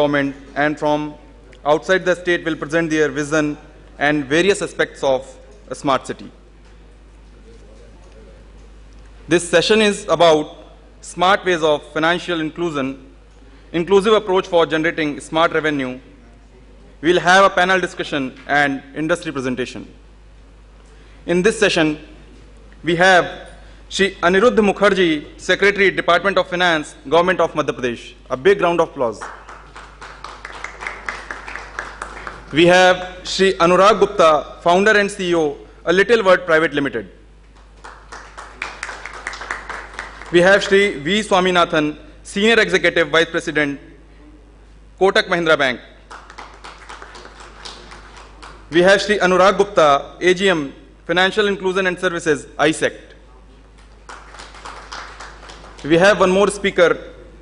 government and from outside the state will present their vision and various aspects of a smart city. This session is about smart ways of financial inclusion, inclusive approach for generating smart revenue. We will have a panel discussion and industry presentation. In this session, we have Shri Aniruddha Mukherjee, Secretary, Department of Finance, Government of Madhya Pradesh. A big round of applause. We have Shri Anurag Gupta, Founder and CEO, A Little Word Private Limited. We have Shri V. Swaminathan, Senior Executive Vice President, Kotak Mahindra Bank. We have Shri Anurag Gupta, AGM, Financial Inclusion and Services, ISECT. We have one more speaker,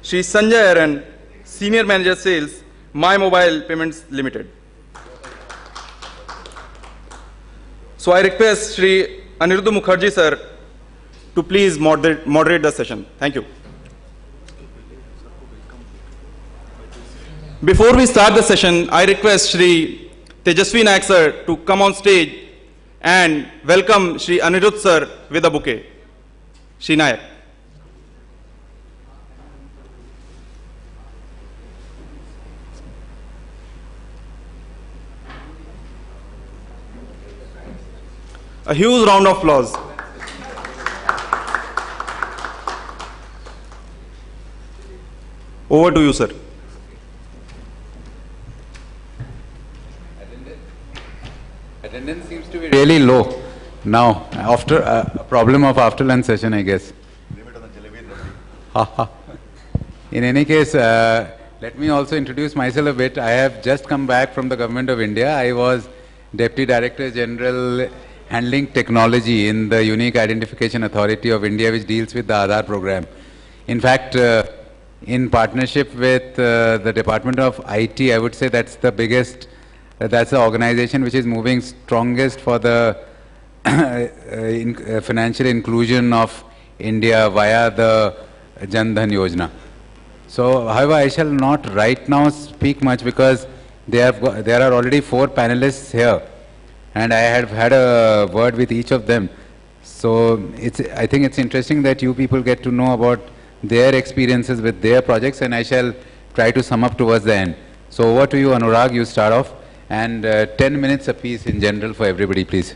Shri Sanjay Aaron, Senior Manager Sales, My Mobile Payments Limited. So I request Shri Aniruddha Mukherjee sir to please moderate the session. Thank you. Before we start the session, I request Shri Tejasvi Nayak sir to come on stage and welcome Shri Aniruddha sir with a bouquet. Shri Nayak. A huge round of applause. Over to you, sir. Attendance seems to be really low now, after a problem of after lunch session, I guess. In any case, let me also introduce myself a bit. I have just come back from the Government of India. I was Deputy Director General handling technology in the Unique Identification Authority of India, which deals with the Aadhaar program. In fact, in partnership with the Department of IT, I would say that's the biggest, that's the organization which is moving strongest for the financial inclusion of India via the Jan Dhan Yojana. So, however, I shall not right now speak much because there are already 4 panelists here, and I have had a word with each of them. So I think it's interesting that you people get to know about their experiences with their projects, and I shall try to sum up towards the end. So over to you, Anurag, you start off, and 10 minutes apiece in general for everybody, please.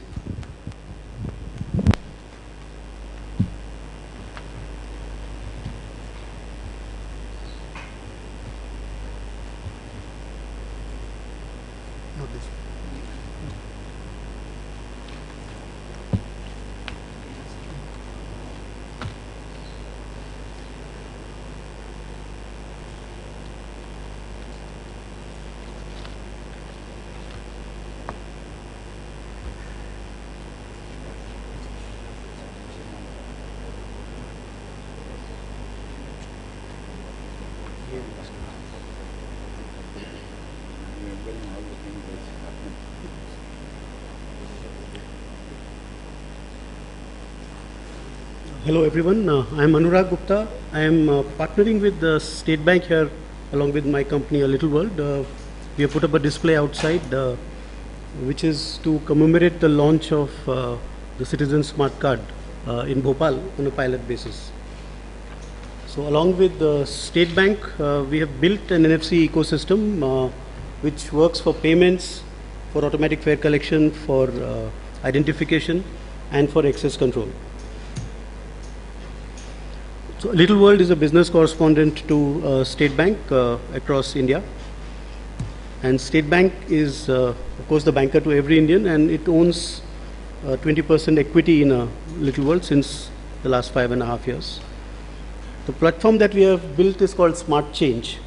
Hello everyone, I am Anurag Gupta. I am partnering with the State Bank here along with my company A Little World. We have put up a display outside which is to commemorate the launch of the Citizen Smart Card in Bhopal on a pilot basis. So along with the State Bank, we have built an NFC ecosystem which works for payments, for automatic fare collection, for identification and for access control. So Little World is a business correspondent to State Bank across India, and State Bank is of course the banker to every Indian, and it owns 20% equity in Little World since the last 5.5 years. The platform that we have built is called Smart Change,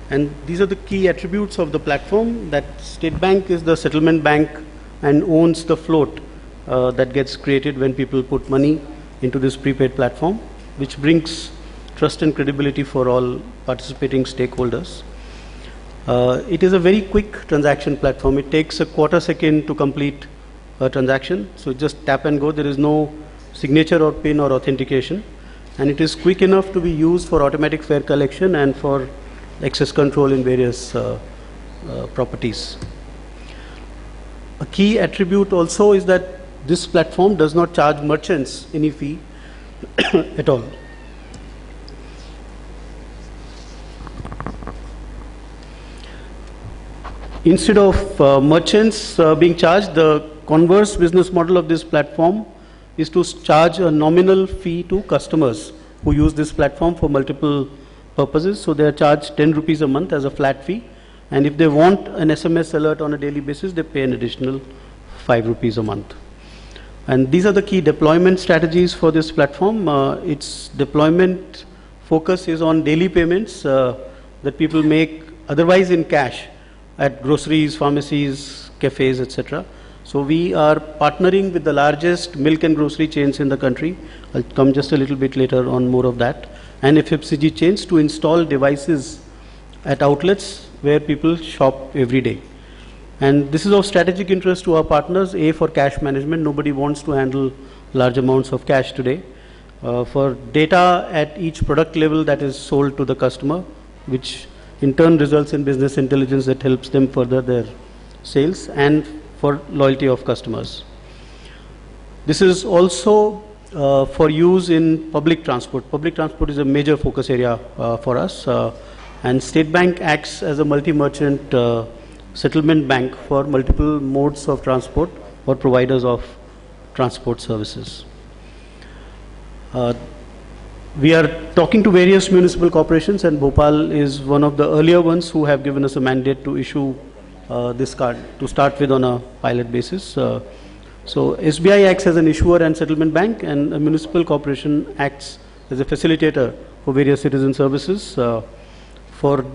and these are the key attributes of the platform. That State Bank is the settlement bank and owns the float that gets created when people put money into this prepaid platform, which brings trust and credibility for all participating stakeholders. It is a very quick transaction platform. It takes a quarter second to complete a transaction. So just tap and go. There is no signature or PIN or authentication. And it is quick enough to be used for automatic fare collection and for access control in various properties. A key attribute also is that this platform does not charge merchants any fee at all. Instead of merchants being charged, the converse business model of this platform is to charge a nominal fee to customers who use this platform for multiple purposes. So they are charged 10 rupees a month as a flat fee, and if they want an SMS alert on a daily basis, they pay an additional 5 rupees a month. And these are the key deployment strategies for this platform. Its deployment focus is on daily payments that people make otherwise in cash at groceries, pharmacies, cafes, etc. So we are partnering with the largest milk and grocery chains in the country. I'll come just a little bit later on more of that. And FMCG chains to install devices at outlets where people shop every day. And this is of strategic interest to our partners. A, for cash management. Nobody wants to handle large amounts of cash today. For data at each product level that is sold to the customer, which in turn results in business intelligence that helps them further their sales, and for loyalty of customers. This is also for use in public transport. Public transport is a major focus area for us, and State Bank acts as a multi-merchant settlement bank for multiple modes of transport or providers of transport services. We are talking to various municipal corporations, and Bhopal is one of the earlier ones who have given us a mandate to issue this card to start with on a pilot basis. So SBI acts as an issuer and settlement bank, and a municipal corporation acts as a facilitator for various citizen services for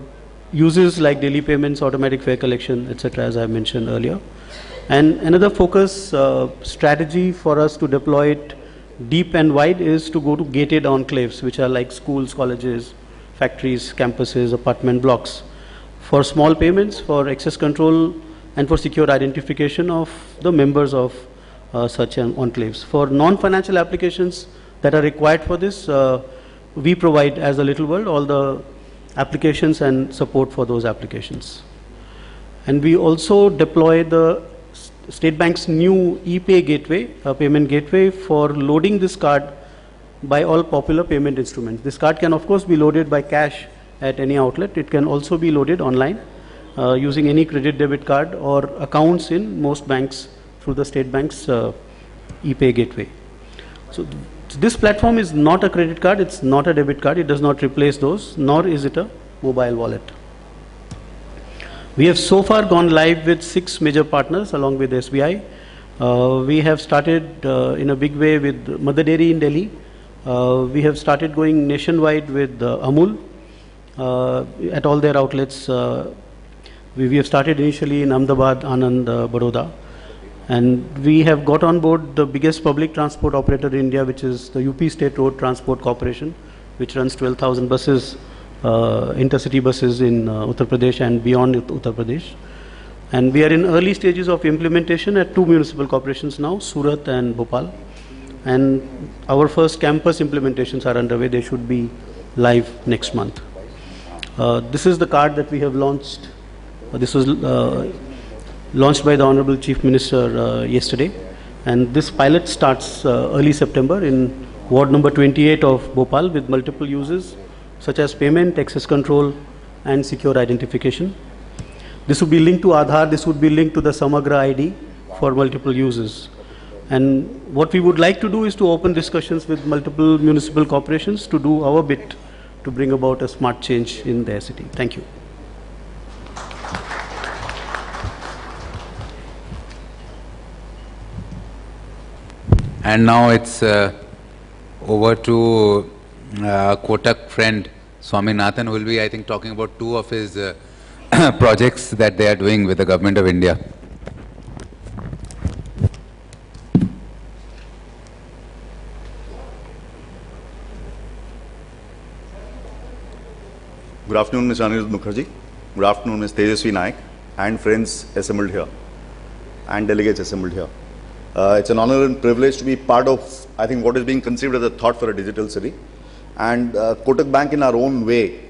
uses like daily payments, automatic fare collection, etc., as I mentioned earlier. And another focus strategy for us to deploy it deep and wide is to go to gated enclaves, which are like schools, colleges, factories, campuses, apartment blocks, for small payments, for access control, and for secure identification of the members of such enclaves. For non-financial applications that are required for this, we provide as a Little World all the applications and support for those applications. And we also deploy the State Bank's new ePay gateway, a payment gateway for loading this card by all popular payment instruments. This card can of course be loaded by cash at any outlet. It can also be loaded online using any credit debit card or accounts in most banks through the State Bank's ePay gateway. So this platform is not a credit card, it's not a debit card, it does not replace those, nor is it a mobile wallet. We have so far gone live with 6 major partners along with SBI. We have started in a big way with Mother Dairy in Delhi. We have started going nationwide with Amul at all their outlets. We have started initially in Ahmedabad, Anand, Baroda. And we have got on board the biggest public transport operator in India, which is the UP State Road Transport Corporation, which runs 12,000 buses, intercity buses in Uttar Pradesh and beyond Uttar Pradesh. And we are in early stages of implementation at 2 municipal corporations now, Surat and Bhopal. And our first campus implementations are underway. They should be live next month. This is the card that we have launched. This was launched by the Honorable Chief Minister yesterday. And this pilot starts early September in Ward number 28 of Bhopal with multiple uses such as payment, access control, and secure identification. This would be linked to Aadhaar. This would be linked to the Samagra ID for multiple uses. And what we would like to do is to open discussions with multiple municipal corporations to do our bit to bring about a smart change in their city. Thank you. And now it's over to Kotak friend Swaminathan, who will be, I think, talking about 2 of his projects that they are doing with the Government of India. Good afternoon, Mr. Anirudh Mukherjee. Good afternoon, Ms. Tejaswi Naik, and friends assembled here, and delegates assembled here. It's an honor and privilege to be part of, I think, what is being conceived as a thought for a digital city. And Kotak Bank in our own way,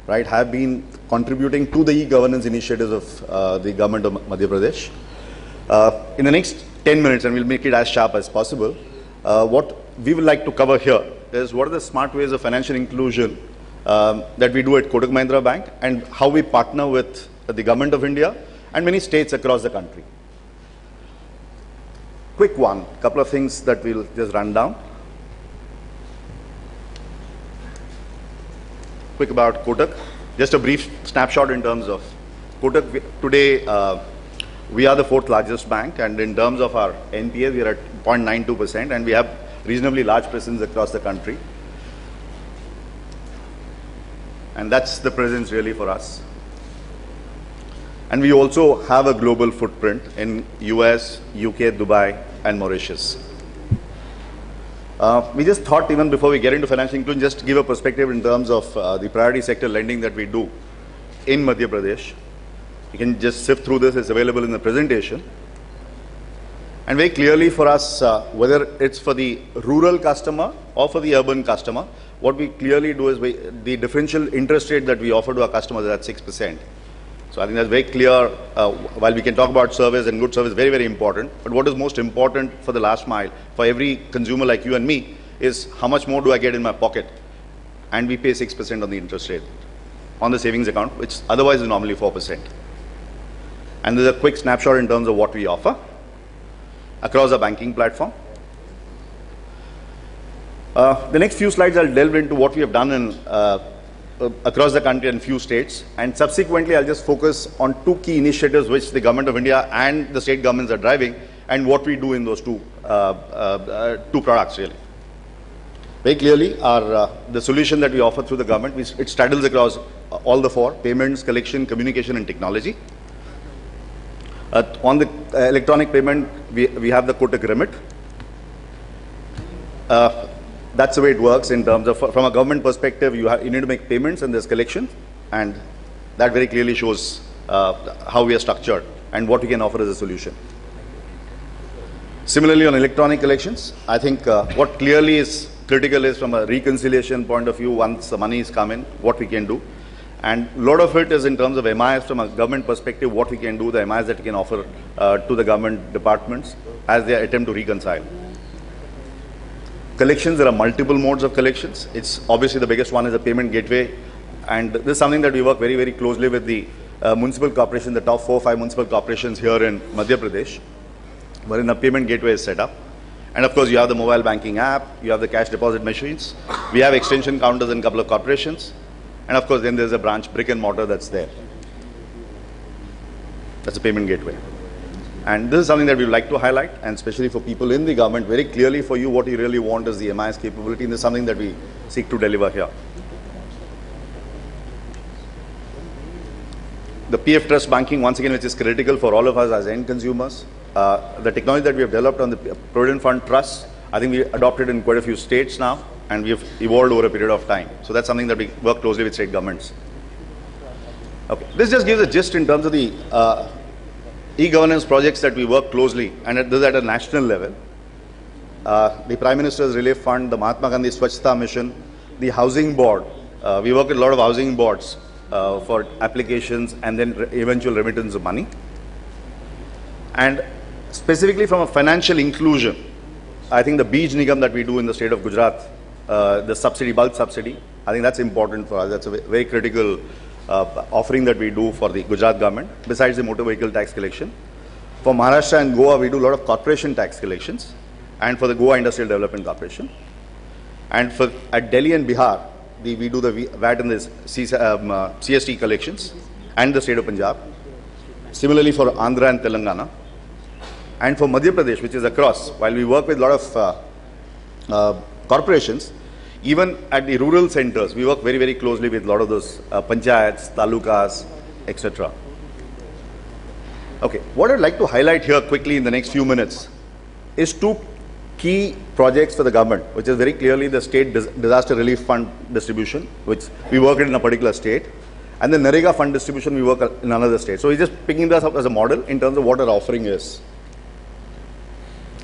right, have been contributing to the e-governance initiatives of the government of Madhya Pradesh. In the next 10 minutes, and we'll make it as sharp as possible, what we would like to cover here is what are the smart ways of financial inclusion that we do at Kotak Mahindra Bank, and how we partner with the government of India and many states across the country. Quick one, couple of things that we'll just run down. Quick about Kotak. Just a brief snapshot in terms of Kotak. Today, we are the 4th largest bank, and in terms of our NPA, we are at 0.92%, and we have reasonably large presence across the country. And that's the presence really for us. And we also have a global footprint in US, UK, Dubai, and Mauritius. We just thought, even before we get into financial inclusion, just to give a perspective in terms of the priority sector lending that we do in Madhya Pradesh. You can just sift through this, it's available in the presentation. And very clearly for us, whether it's for the rural customer or for the urban customer, what we clearly do is the differential interest rate that we offer to our customers is at 6%. So I think that's very clear. While we can talk about service and good service, very, very important. But what is most important for the last mile, for every consumer like you and me, is how much more do I get in my pocket? And we pay 6% on the interest rate on the savings account, which otherwise is normally 4%. And there's a quick snapshot in terms of what we offer across our banking platform. The next few slides, I'll delve into what we have done in across the country and few states, and subsequently I'll just focus on 2 key initiatives which the government of India and the state governments are driving, and what we do in those two products really. Very clearly, the solution that we offer through the government, it straddles across all the 4: payments, collection, communication, and technology. On the electronic payment, we have the Kotak Remit. That's the way it works in terms of, from a government perspective, you need to make payments and there's collection, and that very clearly shows how we are structured and what we can offer as a solution. Similarly, on electronic collections, I think what clearly is critical is from a reconciliation point of view, once the money is come in, what we can do. And a lot of it is in terms of MIS from a government perspective, what we can do, the MIS that we can offer to the government departments as they attempt to reconcile. Collections, there are multiple modes of collections. It's obviously the biggest one is a payment gateway, and this is something that we work very, very closely with the municipal corporation, the top 4 or 5 municipal corporations here in Madhya Pradesh, wherein the payment gateway is set up. And of course, you have the mobile banking app, you have the cash deposit machines, we have extension counters in a couple of corporations, and of course then there's a branch brick and mortar that's there. That's a payment gateway. And this is something that we would like to highlight, and especially for people in the government, very clearly for you, what you really want is the MIS capability, and this is something that we seek to deliver here. The PF Trust banking, once again, which is critical for all of us as end consumers. The technology that we have developed on the Provident Fund Trust, I think we adopted in quite a few states now, and we have evolved over a period of time. So that's something that we work closely with state governments. Okay. This just gives a gist in terms of the e-governance projects that we work closely, and this is at a national level. The Prime Minister's Relief Fund, the Mahatma Gandhi Swachhta Mission, the Housing Board. We work with a lot of housing boards for applications and then eventual remittance of money. And specifically from a financial inclusion, I think the Bij Nigam that we do in the state of Gujarat, the subsidy, bulk subsidy, I think that's important for us. That's a very critical offering that we do for the Gujarat government, besides the motor vehicle tax collection. For Maharashtra and Goa, we do a lot of corporation tax collections, and for the Goa Industrial Development Corporation. And for at Delhi and Bihar, we do the VAT and the CST collections, and the state of Punjab. Similarly for Andhra and Telangana. And for Madhya Pradesh, which is across, while we work with a lot of corporations, even at the rural centers, we work very, very closely with a lot of those panchayats, talukas, etc. Okay, what I'd like to highlight here quickly in the next few minutes is 2 key projects for the government, which is very clearly the state disaster relief fund distribution, which we work in a particular state, and the NREGA fund distribution we work in another state. So we're just picking this up as a model in terms of what our offering is.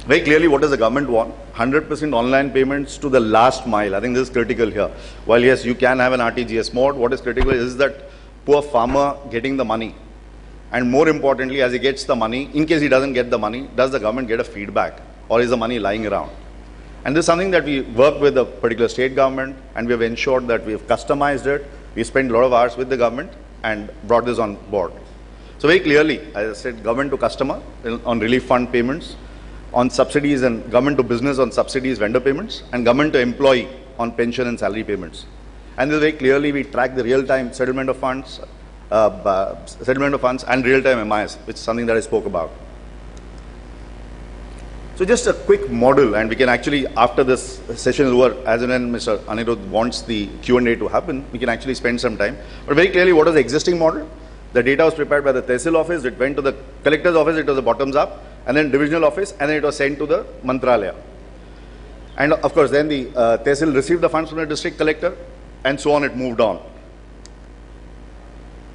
Very clearly, what does the government want? 100% online payments to the last mile. I think this is critical here. While yes, you can have an RTGS mode, what is critical is that poor farmer getting the money? And more importantly, as he gets the money, in case he doesn't get the money, does the government get a feedback, or is the money lying around? And this is something that we work with a particular state government, and we have ensured that we have customized it. We spent a lot of hours with the government and brought this on board. So very clearly, as I said, government to customer on relief fund payments, on subsidies, and government to business on subsidies, vendor payments, and government to employee on pension and salary payments. And very clearly we track the real-time settlement of funds and real-time MIS, which is something that I spoke about. So just a quick model, and we can actually, after this session is over, as and when Mr. Anirudh wants the Q&A to happen, we can actually spend some time. But very clearly, what is the existing model? The data was prepared by the Tehsil office, it went to the collector's office, it was a bottoms up, and then divisional office, and then it was sent to the Mantralaya. And of course, then the Tehsil received the funds from the district collector, and so on, it moved on.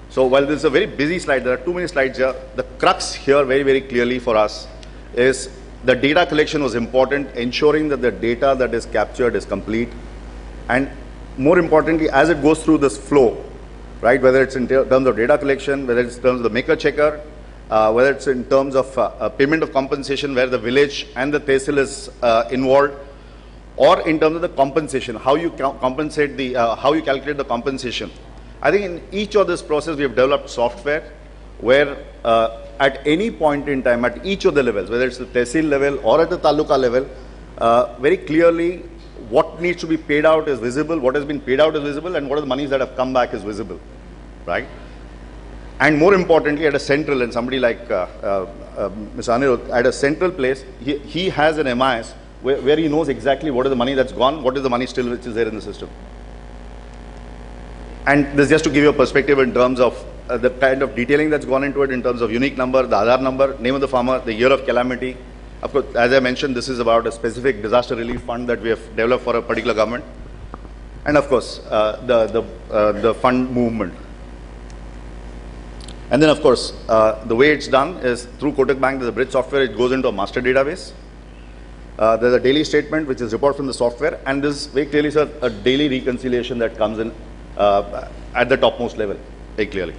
So while this is a very busy slide, there are too many slides here. The crux here very, very clearly for us is the data collection was important, ensuring that the data that is captured is complete. And more importantly, as it goes through this flow, right, whether it's in terms of data collection, whether it's in terms of the maker checker, whether it's in terms of payment of compensation where the village and the Tehsil is involved, or in terms of the compensation, how you compensate the, how you calculate the compensation. I think in each of this process we have developed software where at any point in time, at each of the levels, whether it's the Tehsil level or at the Taluka level, very clearly what needs to be paid out is visible, what has been paid out is visible, and what are the monies that have come back is visible, right? And more importantly, at a central, and somebody like Mr. Anirudh, at a central place, he has an MIS where he knows exactly what is the money that's gone, what is the money still which is there in the system. And this is just to give you a perspective in terms of the kind of detailing that's gone into it, in terms of unique number, the Aadhaar number, name of the farmer, the year of calamity. Of course, as I mentioned, this is about a specific disaster relief fund that we have developed for a particular government. And of course, the fund movement. And then of course, the way it's done is through Kotak Bank, there's a bridge software, it goes into a master database. There's a daily statement, which is report from the software, and this very clearly is a daily reconciliation that comes in at the topmost level, very clearly.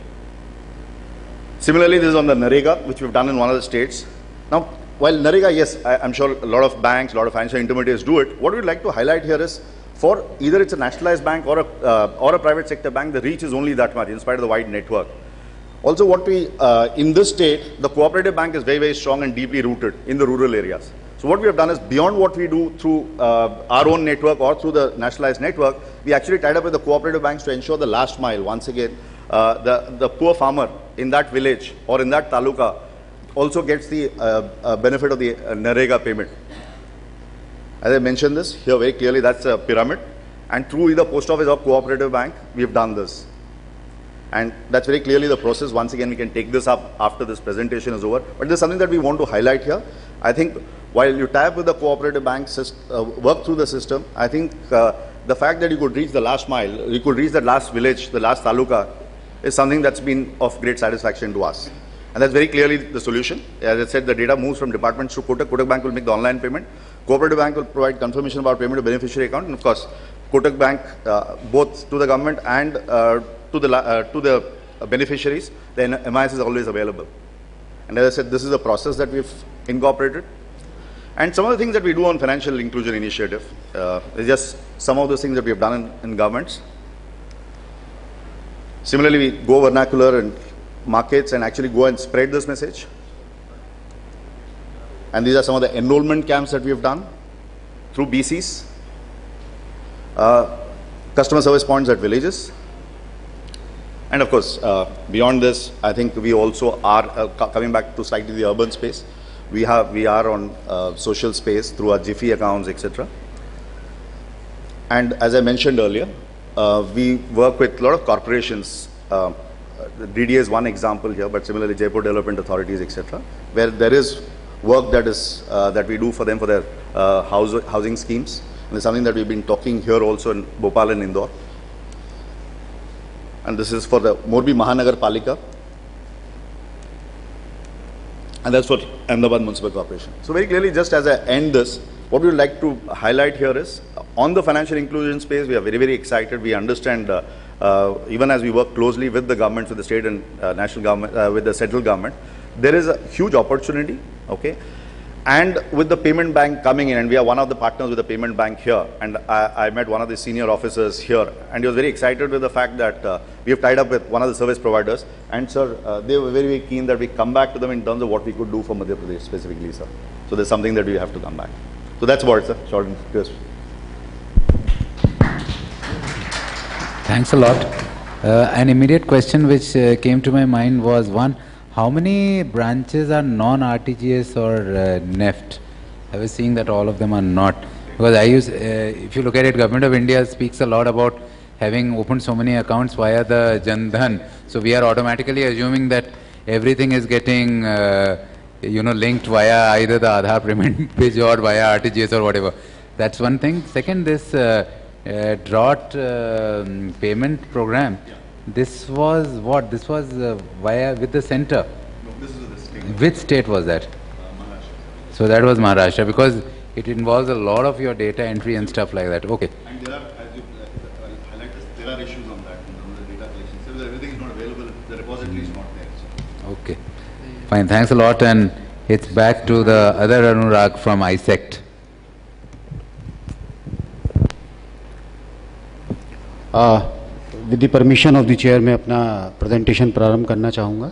Similarly, this is on the NREGA, which we've done in one of the states. Now, while NREGA, yes, I'm sure a lot of banks, a lot of financial intermediaries do it, what we'd like to highlight here is, for either it's a nationalized bank or a private sector bank, the reach is only that much, in spite of the wide network. Also, what we, in this state, the cooperative bank is very, very strong and deeply rooted in the rural areas. So what we have done is, beyond what we do through our own network or through the nationalized network, we actually tied up with the cooperative banks to ensure the last mile, once again, the poor farmer in that village or in that taluka also gets the benefit of the NREGA payment. As I mentioned this, here very clearly that's a pyramid, and through either post office or cooperative bank, we have done this. And that's very clearly the process. Once again, we can take this up after this presentation is over. But there's something that we want to highlight here. I think while you tie up with the cooperative banks, work through the system, I think the fact that you could reach the last mile, you could reach the last village, the last taluka, is something that's been of great satisfaction to us. And that's very clearly the solution. As I said, the data moves from departments to Kotak. Kotak Bank will make the online payment. Cooperative Bank will provide confirmation about payment to beneficiary account. And of course, Kotak Bank, both to the government and to the beneficiaries, the MIS is always available. And as I said, this is a process that we've incorporated. And some of the things that we do on financial inclusion initiative is just some of the things that we have done in governments. Similarly, we go vernacular in markets and actually go and spread this message. And these are some of the enrollment camps that we have done through BCs, customer service points at villages. And of course, beyond this, I think we also are coming back to slightly the urban space. We are on social space through our Jiffy accounts, etc. And as I mentioned earlier, we work with a lot of corporations. DDA is one example here, but similarly Jaipur Development Authorities, etc., where there is work that is that we do for them for their housing schemes. And it's something that we've been talking here also in Bhopal and Indore. And this is for the Morbi Mahanagar Palika. And that's for Ahmedabad Municipal Corporation. So very clearly, just as I end this, what we would like to highlight here is, on the financial inclusion space, we are very, very excited. We understand even as we work closely with the governments, with the state and national government, with the central government, there is a huge opportunity, okay? And with the payment bank coming in, and we are one of the partners with the payment bank here, and I met one of the senior officers here, and he was very excited with the fact that we have tied up with one of the service providers, and sir, they were very, very keen that we come back to them in terms of what we could do for Madhya Pradesh specifically, sir. So there's something that we have to come back. So that's about it, sir. Short and crisp. Thanks a lot. An immediate question which came to my mind was, one, how many branches are non-RTGS or NEFT? I was seeing that all of them are not. Because if you look at it, Government of India speaks a lot about having opened so many accounts via the Jan Dhan. So we are automatically assuming that everything is getting linked via either the Aadhaar payment page or via RTGS or whatever. That's one thing. Second, this drought payment program. This was what? This was via with the center. No, this is the state. Which state was that? Maharashtra. So that was Maharashtra, because it involves a lot of your data entry and stuff like that. Okay. And there are, as you highlight this, there are issues on that in terms of data collection. So everything is not available, the repository is not there. So. Okay. Fine. Thanks a lot. And it's back to the other Anurag from ISECT. With the permission of the chair मैं अपना presentation प्रारंभ करना चाहूँगा।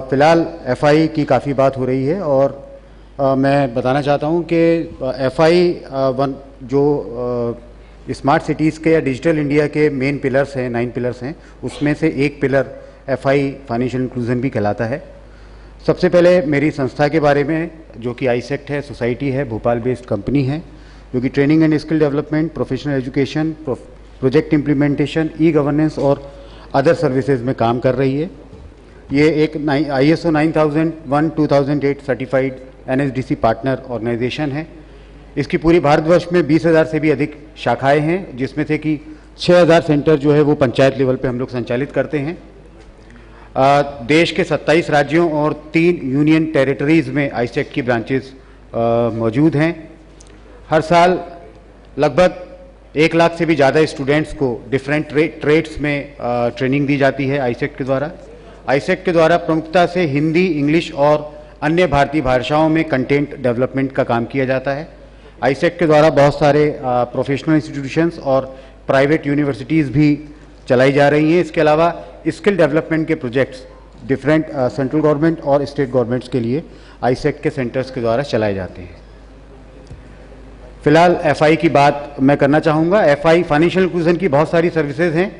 फ़िलहाल FI की काफ़ी बात हो रही है और मैं बताना चाहता हूँ कि एफआई जो स्मार्ट सिटीज़ के या डिजिटल इंडिया के मेन पिलर्स हैं, 9 पिलर्स हैं, उसमें से एक पिलर एफआई फाइनेंशियल इंक्लूजन भी कहलाता है। सबसे पहले मेरी संस्था के बारे में, जो कि आईसेक्ट है, सोसाइटी है, भोपाल बेस्ड कंपनी है, जो कि training and skill development, professional education, project implementation, e governance और अदर सर्विसेज में काम कर रही है। ये एक ISO 9001-2008 certified NSDC partner organisation है। इसकी पूरी भारतवर्ष में 20,000 से भी अधिक शाखाएं हैं, जिसमें से कि 6,000 सेंटर जो है वो पंचायत लेवल पे हम लोग संचालित करते हैं। देश के 27 राज्यों और 3 यूनियन टेरिटरीज़ में आईसेक्ट की ब्रांचेस मौजूद हैं। हर साल लगभग 1 लाख से भी ज़्यादा स्टूडेंट्स को डिफरेंट ट्रेड्स में ट्रेनिंग दी जाती है आईसेक्ट के द्वारा। आईसेक्ट के द्वारा प्रमुखता से हिंदी, इंग्लिश और अन्य भारतीय भाषाओं में कंटेंट डेवलपमेंट का काम किया जाता है। आईसेक्ट के द्वारा बहुत सारे प्रोफेशनल इंस्टीट्यूशंस और प्राइवेट यूनिवर्सिटीज़ भी चलाई जा रही हैं। इसके अलावा स्किल डेवलपमेंट के प्रोजेक्ट्स डिफरेंट सेंट्रल गवर्नमेंट और स्टेट गवर्नमेंट्स के लिए आईसेक्ट के सेंटर्स के द्वारा चलाए जाते हैं। फिलहाल एफआई की बात मैं करना चाहूँगा। एफआई फाइनेंशियल इंक्लूजन की बहुत सारी सर्विसेज हैं,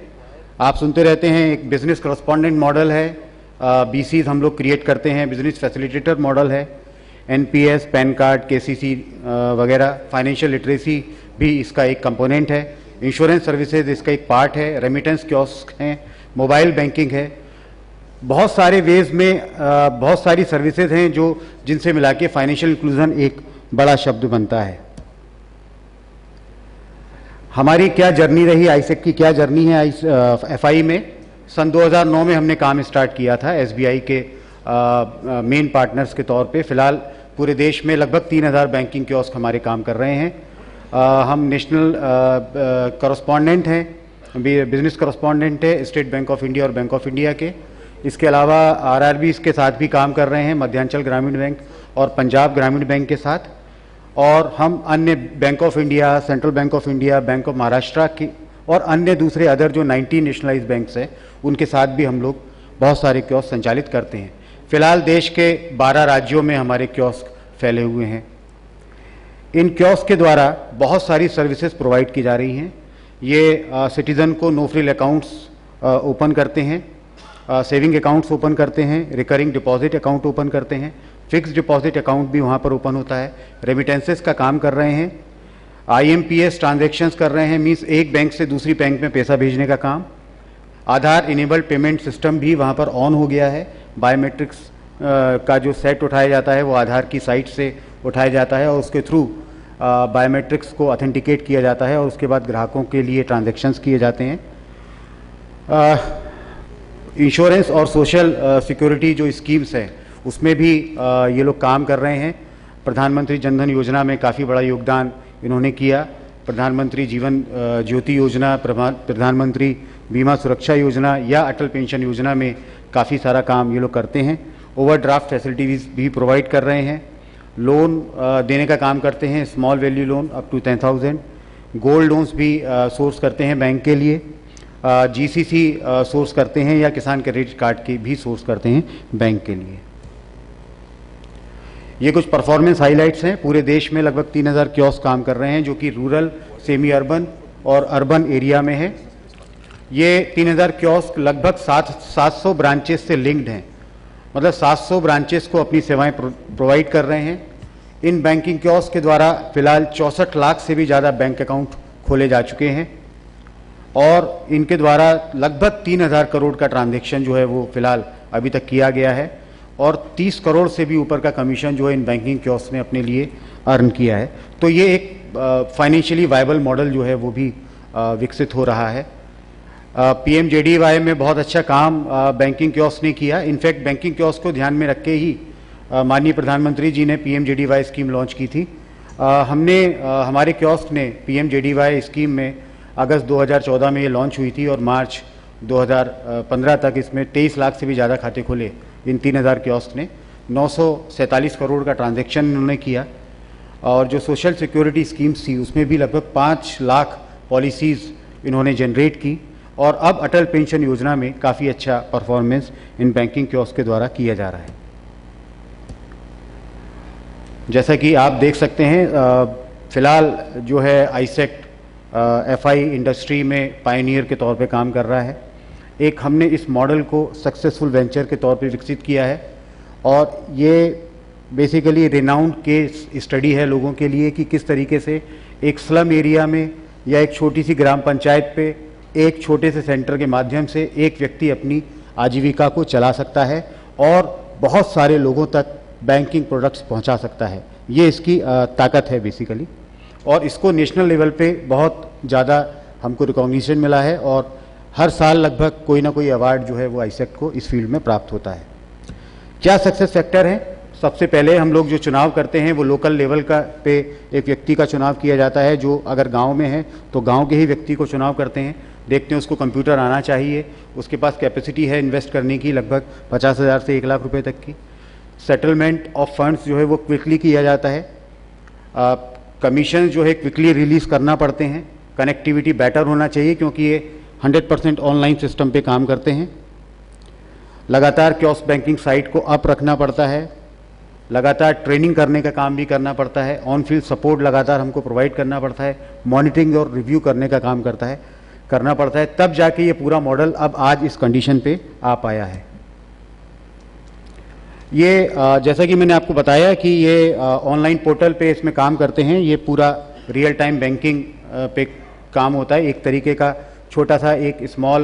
आप सुनते रहते हैं। एक बिजनेस करस्पॉन्डेंट मॉडल है, बीसीज हम लोग क्रिएट करते हैं, बिजनेस फैसिलिटेटर मॉडल है, एनपीएस, पैन कार्ड, केसीसी वगैरह। फाइनेंशियल लिटरेसी भी इसका एक कंपोनेंट है। इंश्योरेंस सर्विसेज इसका एक पार्ट है। रेमिटेंस कियोस्क हैं, मोबाइल बैंकिंग है। बहुत सारे वेज में बहुत सारी सर्विसेज हैं जो जिनसे मिला के फाइनेंशियल इंक्लूजन एक बड़ा शब्द बनता है। हमारी क्या जर्नी रही, आईसेक्ट की क्या जर्नी है एफआई में। सन 2009 में हमने काम स्टार्ट किया था एसबीआई के मेन पार्टनर्स के तौर पे। फिलहाल पूरे देश में लगभग 3,000 बैंकिंग कियोस्क हमारे काम कर रहे हैं। हम नेशनल करस्पॉन्डेंट हैं, बिजनेस करस्पॉन्डेंट है स्टेट बैंक ऑफ इंडिया और बैंक ऑफ इंडिया के। इसके अलावा आरआरबीज के साथ भी काम कर रहे हैं, मध्यांचल ग्रामीण बैंक और पंजाब ग्रामीण बैंक के साथ। और हम अन्य bank of India, central bank of India, bank of Maharashtra की और अन्य दूसरे अदर जो 19 नेशनलाइज बैंक्स हैं उनके साथ भी हम लोग बहुत सारे कियोस्क संचालित करते हैं। फिलहाल देश के 12 राज्यों में हमारे कियोस्क फैले हुए हैं। इन कियोस्क के द्वारा बहुत सारी सर्विसेज प्रोवाइड की जा रही हैं। ये सिटीज़न को नो फ्रिल अकाउंट्स ओपन करते हैं, सेविंग अकाउंट्स ओपन करते हैं, रिकरिंग डिपॉजिट अकाउंट ओपन करते हैं, फिक्स डिपॉजिट अकाउंट भी वहाँ पर ओपन होता है, रेमिटेंसेस का काम कर रहे हैं, IMPS ट्रांजैक्शंस कर रहे हैं, मीन्स एक बैंक से दूसरी बैंक में पैसा भेजने का काम। आधार इनेबल्ड पेमेंट सिस्टम भी वहाँ पर ऑन हो गया है। बायोमेट्रिक्स का जो सेट उठाया जाता है वो आधार की साइट से उठाया जाता है और उसके थ्रू बायोमेट्रिक्स को ऑथेंटिकेट किया जाता है और उसके बाद ग्राहकों के लिए ट्रांजैक्शंस किए जाते हैं। इंश्योरेंस और सोशल सिक्योरिटी जो स्कीम्स हैं उसमें भी ये लोग काम कर रहे हैं। प्रधानमंत्री जनधन योजना में काफ़ी बड़ा योगदान इन्होंने किया। प्रधानमंत्री जीवन ज्योति योजना, प्रधानमंत्री बीमा सुरक्षा योजना या अटल पेंशन योजना में काफ़ी सारा काम ये लोग करते हैं। ओवरड्राफ्ट फैसिलिटीज़ भी प्रोवाइड कर रहे हैं, लोन देने का काम करते हैं, small value loan up to 10,000, gold loans भी सोर्स करते हैं बैंक के लिए, जीसीसी सोर्स करते हैं या किसान क्रेडिट कार्ड के भी सोर्स करते हैं बैंक के लिए। ये कुछ परफॉर्मेंस हाइलाइट्स हैं। पूरे देश में लगभग 3,000 कियोस्क काम कर रहे हैं जो कि रूरल, सेमी अर्बन और अर्बन एरिया में है। ये 3,000 कियोस्क लगभग 700 ब्रांचेस से लिंक्ड हैं, मतलब 700 ब्रांचेस को अपनी सेवाएं प्रोवाइड कर रहे हैं। इन बैंकिंग कियोस्क के द्वारा फिलहाल 64 लाख से भी ज़्यादा बैंक अकाउंट खोले जा चुके हैं और इनके द्वारा लगभग 3,000 करोड़ का ट्रांजैक्शन जो है वो फिलहाल अभी तक किया गया है और 30 करोड़ से भी ऊपर का कमीशन जो है इन बैंकिंग कियोस्क ने अपने लिए अर्न किया है। तो ये एक फाइनेंशियली वायबल मॉडल जो है वो भी विकसित हो रहा है। पीएमजेडीवाई में बहुत अच्छा काम बैंकिंग कियोस्क ने किया। इनफैक्ट बैंकिंग कियोस्क को ध्यान में रख के ही माननीय प्रधानमंत्री जी ने पीएमजेडीवाई स्कीम लॉन्च की थी। हमारे कियोस्क ने पीएमजेडीवाई स्कीम में अगस्त 2014 में ये लॉन्च हुई थी और मार्च 2015 तक इसमें 23 लाख से भी ज़्यादा खाते खोले। इन 3,000 कियोस्क ने 947 करोड़ का ट्रांजैक्शन इन्होंने किया और जो सोशल सिक्योरिटी स्कीम्स थी उसमें भी लगभग 5 लाख पॉलिसीज़ इन्होंने जनरेट की और अब अटल पेंशन योजना में काफ़ी अच्छा परफॉर्मेंस इन बैंकिंग कियोस्क के द्वारा किया जा रहा है। जैसा कि आप देख सकते हैं फिलहाल जो है आईसेक्ट एफआई इंडस्ट्री में पायनियर के तौर पे काम कर रहा है। एक हमने इस मॉडल को सक्सेसफुल वेंचर के तौर पे विकसित किया है और ये बेसिकली रिनाउंड केस स्टडी है लोगों के लिए कि किस तरीके से एक स्लम एरिया में या एक छोटी सी ग्राम पंचायत पे एक छोटे से सेंटर के माध्यम से एक व्यक्ति अपनी आजीविका को चला सकता है और बहुत सारे लोगों तक बैंकिंग प्रोडक्ट्स पहुंचा सकता है। ये इसकी ताकत है बेसिकली और इसको नेशनल लेवल पे बहुत ज़्यादा हमको रिकॉग्निशन मिला है और हर साल लगभग कोई ना कोई अवार्ड जो है वो आईसेक्ट को इस फील्ड में प्राप्त होता है। क्या सक्सेस फैक्टर हैं? सबसे पहले हम लोग जो चुनाव करते हैं वो लोकल लेवल का पे एक व्यक्ति का चुनाव किया जाता है। जो अगर गांव में है तो गांव के ही व्यक्ति को चुनाव करते हैं, देखते हैं उसको कंप्यूटर आना चाहिए, उसके पास कैपेसिटी है इन्वेस्ट करने की लगभग 50,000 से 1 लाख रुपए तक की। सेटलमेंट ऑफ फंड्स जो है वो क्विकली किया जाता है। कमीशन जो है क्विकली रिलीज़ करना पड़ते हैं। कनेक्टिविटी बेटर होना चाहिए क्योंकि ये 100% ऑनलाइन सिस्टम पे काम करते हैं। लगातार कियोस्क बैंकिंग साइट को अप रखना पड़ता है, लगातार ट्रेनिंग करने का काम भी करना पड़ता है, ऑन फील्ड सपोर्ट लगातार हमको प्रोवाइड करना पड़ता है, मॉनिटरिंग और रिव्यू करने का काम करना पड़ता है, तब जाके ये पूरा मॉडल अब आज इस कंडीशन पे आ पाया है। ये जैसा कि मैंने आपको बताया कि ये ऑनलाइन पोर्टल पे इसमें काम करते हैं। ये पूरा रियल टाइम बैंकिंग पे काम होता है। एक तरीके का छोटा सा एक स्मॉल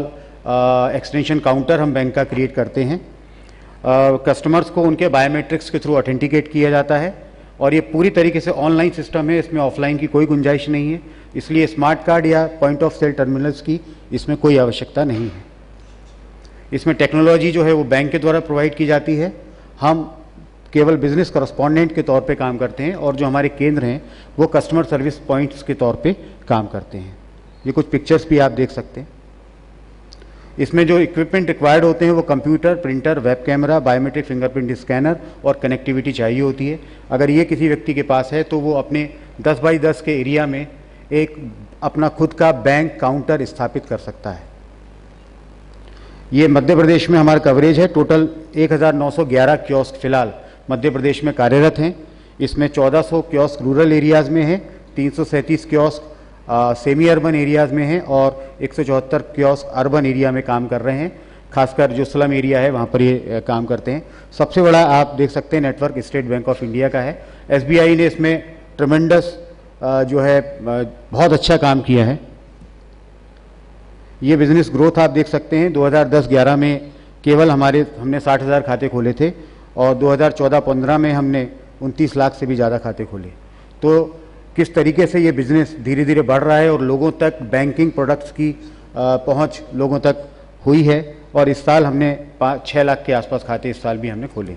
एक्सटेंशन काउंटर हम बैंक का क्रिएट करते हैं। कस्टमर्स को उनके बायोमेट्रिक्स के थ्रू ऑथेंटिकेट किया जाता है और ये पूरी तरीके से ऑनलाइन सिस्टम है, इसमें ऑफलाइन की कोई गुंजाइश नहीं है, इसलिए स्मार्ट कार्ड या पॉइंट ऑफ सेल टर्मिनल्स की इसमें कोई आवश्यकता नहीं है। इसमें टेक्नोलॉजी जो है वो बैंक के द्वारा प्रोवाइड की जाती है। हम केवल बिजनेस करस्पॉन्डेंट के तौर पे काम करते हैं और जो हमारे केंद्र हैं वो कस्टमर सर्विस पॉइंट्स के तौर पे काम करते हैं। ये कुछ पिक्चर्स भी आप देख सकते हैं। इसमें जो इक्विपमेंट रिक्वायर्ड होते हैं वो computer, printer, web camera, biometric fingerprint scanner और कनेक्टिविटी चाहिए होती है। अगर ये किसी व्यक्ति के पास है तो वो अपने 10 बाई 10 के एरिया में एक अपना खुद का बैंक काउंटर स्थापित कर सकता है। ये मध्य प्रदेश में हमारा कवरेज है। टोटल 1911 कियोस्क फिलहाल मध्य प्रदेश में कार्यरत हैं। इसमें 1400 कियोस्क रूरल एरियाज़ में हैं, 337 कियोस्क सेमी अर्बन एरियाज़ में हैं और 174 कियोस्क अर्बन एरिया में काम कर रहे हैं। खासकर जो स्लम एरिया है वहाँ पर ये काम करते हैं। सबसे बड़ा आप देख सकते हैं network state bank of India का है। एसबीआई ने इसमें ट्रमेंडस जो है बहुत अच्छा काम किया है। ये बिजनेस ग्रोथ आप देख सकते हैं। 2010-11 में केवल हमने 60,000 खाते खोले थे और 2014-15 में हमने 29 लाख से भी ज़्यादा खाते खोले। तो किस तरीके से ये बिज़नेस धीरे धीरे बढ़ रहा है और लोगों तक बैंकिंग प्रोडक्ट्स की पहुंच लोगों तक हुई है और इस साल हमने 6 लाख के आसपास खाते इस साल भी हमने खोले।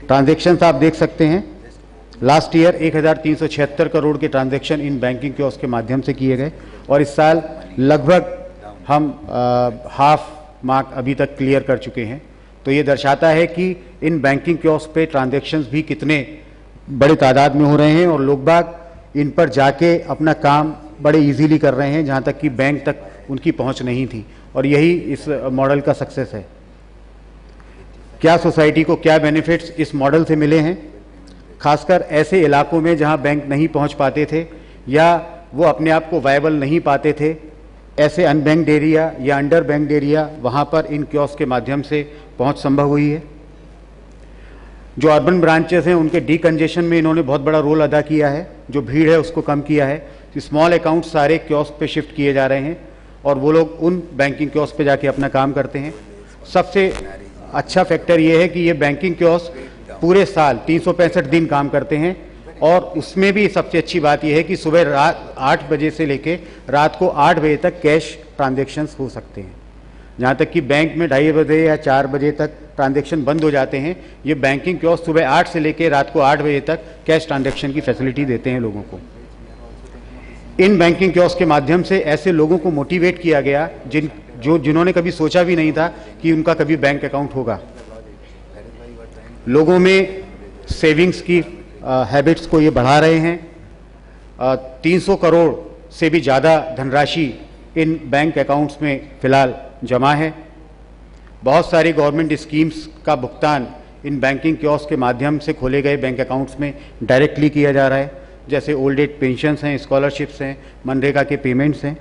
ट्रांजैक्शंस आप देख सकते हैं। लास्ट ईयर 1376 करोड़ के ट्रांजैक्शन इन बैंकिंग कियोस्क के माध्यम से किए गए और इस साल लगभग हम हाफ मार्क अभी तक क्लियर कर चुके हैं। तो ये दर्शाता है कि इन बैंकिंग कियोस्क पे ट्रांजैक्शंस भी कितने बड़े तादाद में हो रहे हैं और लोग बाग इन पर जाके अपना काम बड़े इजीली कर रहे हैं, जहाँ तक कि बैंक तक उनकी पहुँच नहीं थी, और यही इस मॉडल का सक्सेस है। क्या सोसाइटी को क्या बेनिफिट्स इस मॉडल से मिले हैं? खासकर ऐसे इलाकों में जहां बैंक नहीं पहुंच पाते थे या वो अपने आप को वायबल नहीं पाते थे, ऐसे अनबैंक्ड एरिया या अंडर बैंक्ड एरिया, वहां पर इन कियोस्क के माध्यम से पहुंच संभव हुई है। जो अर्बन ब्रांचेस हैं उनके डीकंजेशन में इन्होंने बहुत बड़ा रोल अदा किया है, जो भीड़ है उसको कम किया है। स्मॉल अकाउंट सारे कियोस्क पे शिफ्ट किए जा रहे हैं और वो लोग उन बैंकिंग कियोस्क पे जाके अपना काम करते हैं। सबसे अच्छा फैक्टर ये है कि ये बैंकिंग कियोस्क पूरे साल 365 दिन काम करते हैं और उसमें भी सबसे अच्छी बात यह है कि सुबह रात 8 बजे से लेके रात को 8 बजे तक कैश ट्रांजैक्शंस हो सकते हैं। जहाँ तक कि बैंक में 2:30 बजे या 4 बजे तक ट्रांजैक्शन बंद हो जाते हैं, ये बैंकिंग कियोस्क सुबह 8 से लेके रात को 8 बजे तक कैश ट्रांजैक्शन की फैसिलिटी देते हैं लोगों को। इन बैंकिंग कियोस्क के माध्यम से ऐसे लोगों को मोटिवेट किया गया जिन्होंने कभी सोचा भी नहीं था कि उनका कभी बैंक अकाउंट होगा। लोगों में सेविंग्स की हैबिट्स को ये बढ़ा रहे हैं। 300 करोड़ से भी ज़्यादा धनराशि इन बैंक अकाउंट्स में फ़िलहाल जमा है। बहुत सारी गवर्नमेंट स्कीम्स का भुगतान इन बैंकिंग कियोस्क के माध्यम से खोले गए बैंक अकाउंट्स में डायरेक्टली किया जा रहा है, जैसे ओल्ड एज पेंशन्स हैं, स्कॉलरशिप्स हैं, मनरेगा के पेमेंट्स हैं।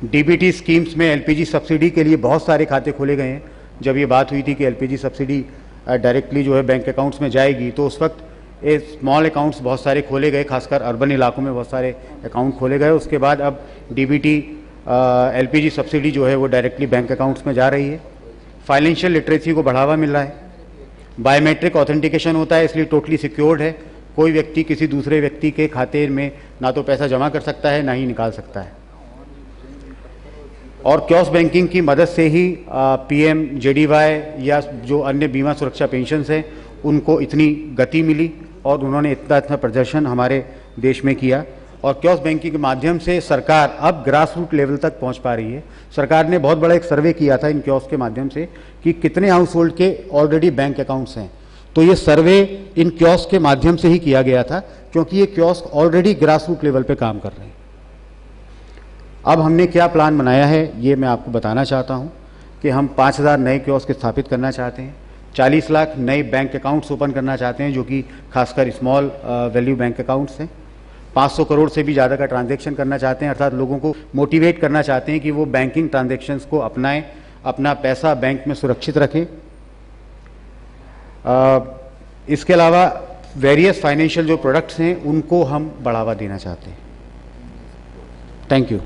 डीबीटी स्कीम्स में एलपीजी सब्सिडी के लिए बहुत सारे खाते खोले गए हैं। जब ये बात हुई थी कि एलपीजी सब्सिडी डायरेक्टली जो है बैंक अकाउंट्स में जाएगी, तो उस वक्त ये स्मॉल अकाउंट्स बहुत सारे खोले गए, खासकर अर्बन इलाकों में बहुत सारे अकाउंट खोले गए। उसके बाद अब डीबीटी एलपीजी सब्सिडी जो है वो डायरेक्टली बैंक अकाउंट्स में जा रही है। फाइनेंशियल लिटरेसी को बढ़ावा मिल रहा है। बायोमेट्रिक ऑथेंटिकेशन होता है, इसलिए टोटली सिक्योर्ड है। कोई व्यक्ति किसी दूसरे व्यक्ति के खाते में ना तो पैसा जमा कर सकता है, ना ही निकाल सकता है। और कियोस्क बैंकिंग की मदद से ही पीएमजेडीवाई या जो अन्य बीमा सुरक्षा पेंशन्स हैं उनको इतनी गति मिली और उन्होंने इतना प्रदर्शन हमारे देश में किया। और कियोस्क बैंकिंग के माध्यम से सरकार अब ग्रास रूट लेवल तक पहुंच पा रही है। सरकार ने बहुत बड़ा एक सर्वे किया था इन कियोस्क के माध्यम से कि कितने हाउस होल्ड के ऑलरेडी बैंक अकाउंट्स हैं। तो ये सर्वे इन कियोस्क के माध्यम से ही किया गया था, क्योंकि ये kiosk already grass root level पे काम कर रहे हैं। अब हमने क्या प्लान बनाया है ये मैं आपको बताना चाहता हूं कि हम 5000 नए कियोस्क स्थापित करना चाहते हैं, 40 लाख नए बैंक अकाउंट्स ओपन करना चाहते हैं, जो कि खासकर स्मॉल वैल्यू बैंक अकाउंट्स हैं। 500 करोड़ से भी ज़्यादा का ट्रांजैक्शन करना चाहते हैं, अर्थात लोगों को मोटिवेट करना चाहते हैं कि वो बैंकिंग ट्रांजैक्शंस को अपनाएं, अपना पैसा बैंक में सुरक्षित रखें। इसके अलावा वेरियस फाइनेंशियल जो प्रोडक्ट्स हैं उनको हम बढ़ावा देना चाहते हैं। Thank you.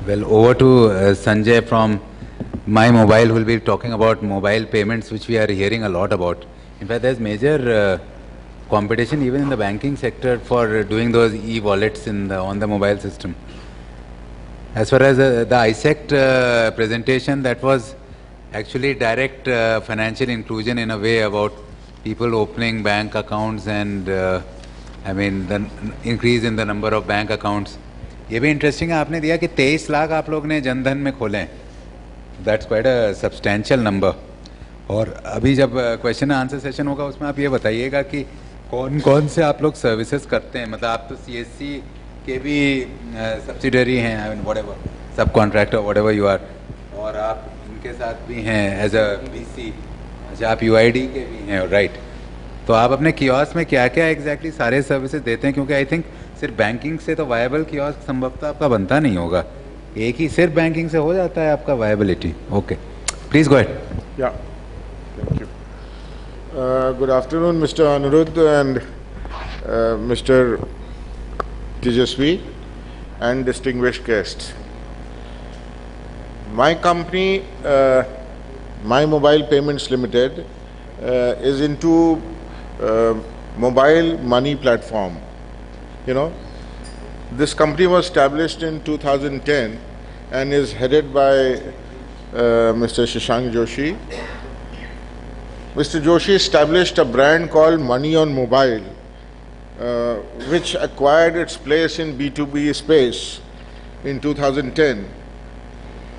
Well, over to Sanjay from My Mobile, who will be talking about mobile payments, which we are hearing a lot about. In fact, there's major competition even in the banking sector for doing those e-wallets on the mobile system. As far as the ISECT presentation, that was actually direct financial inclusion in a way about people opening bank accounts and I mean the increase in the number of bank accounts. ये भी interesting है, आपने दिया कि 23 लाख आप लोग ने जनधन में खोले हैं। That's quite a substantial number. और अभी जब क्वेश्चन आंसर सेशन होगा उसमें आप ये बताइएगा कि कौन कौन से आप लोग सर्विसेज करते हैं। मतलब आप तो सीएससी के भी सब्सिडरी हैं, आई मीन व्हाटएवर, सब कॉन्ट्रैक्टर व्हाटएवर यू आर, और आप इनके साथ भी हैं एज अ बीसी। अच्छा, आप यूआईडी के भी हैं, राइट। तो आप अपने कियोस्क में क्या क्या एग्जैक्टली सारे सर्विसेज देते हैं? क्योंकि आई थिंक सिर्फ बैंकिंग से तो वायबल कियोस्क संभवतः आपका बनता नहीं होगा, एक ही सिर्फ बैंकिंग से हो जाता है आपका viability. Okay, please go ahead. Yeah, thank you. Good afternoon mister Aniruddha and Mr. Tejasvi. and distinguished guests. My company, My Mobile Payments Limited, is into mobile money platform. You know, this company was established in 2010 and is headed by Mr. Shashank Joshi. Mr. Joshi established a brand called Money on Mobile, which acquired its place in B2B space in 2010.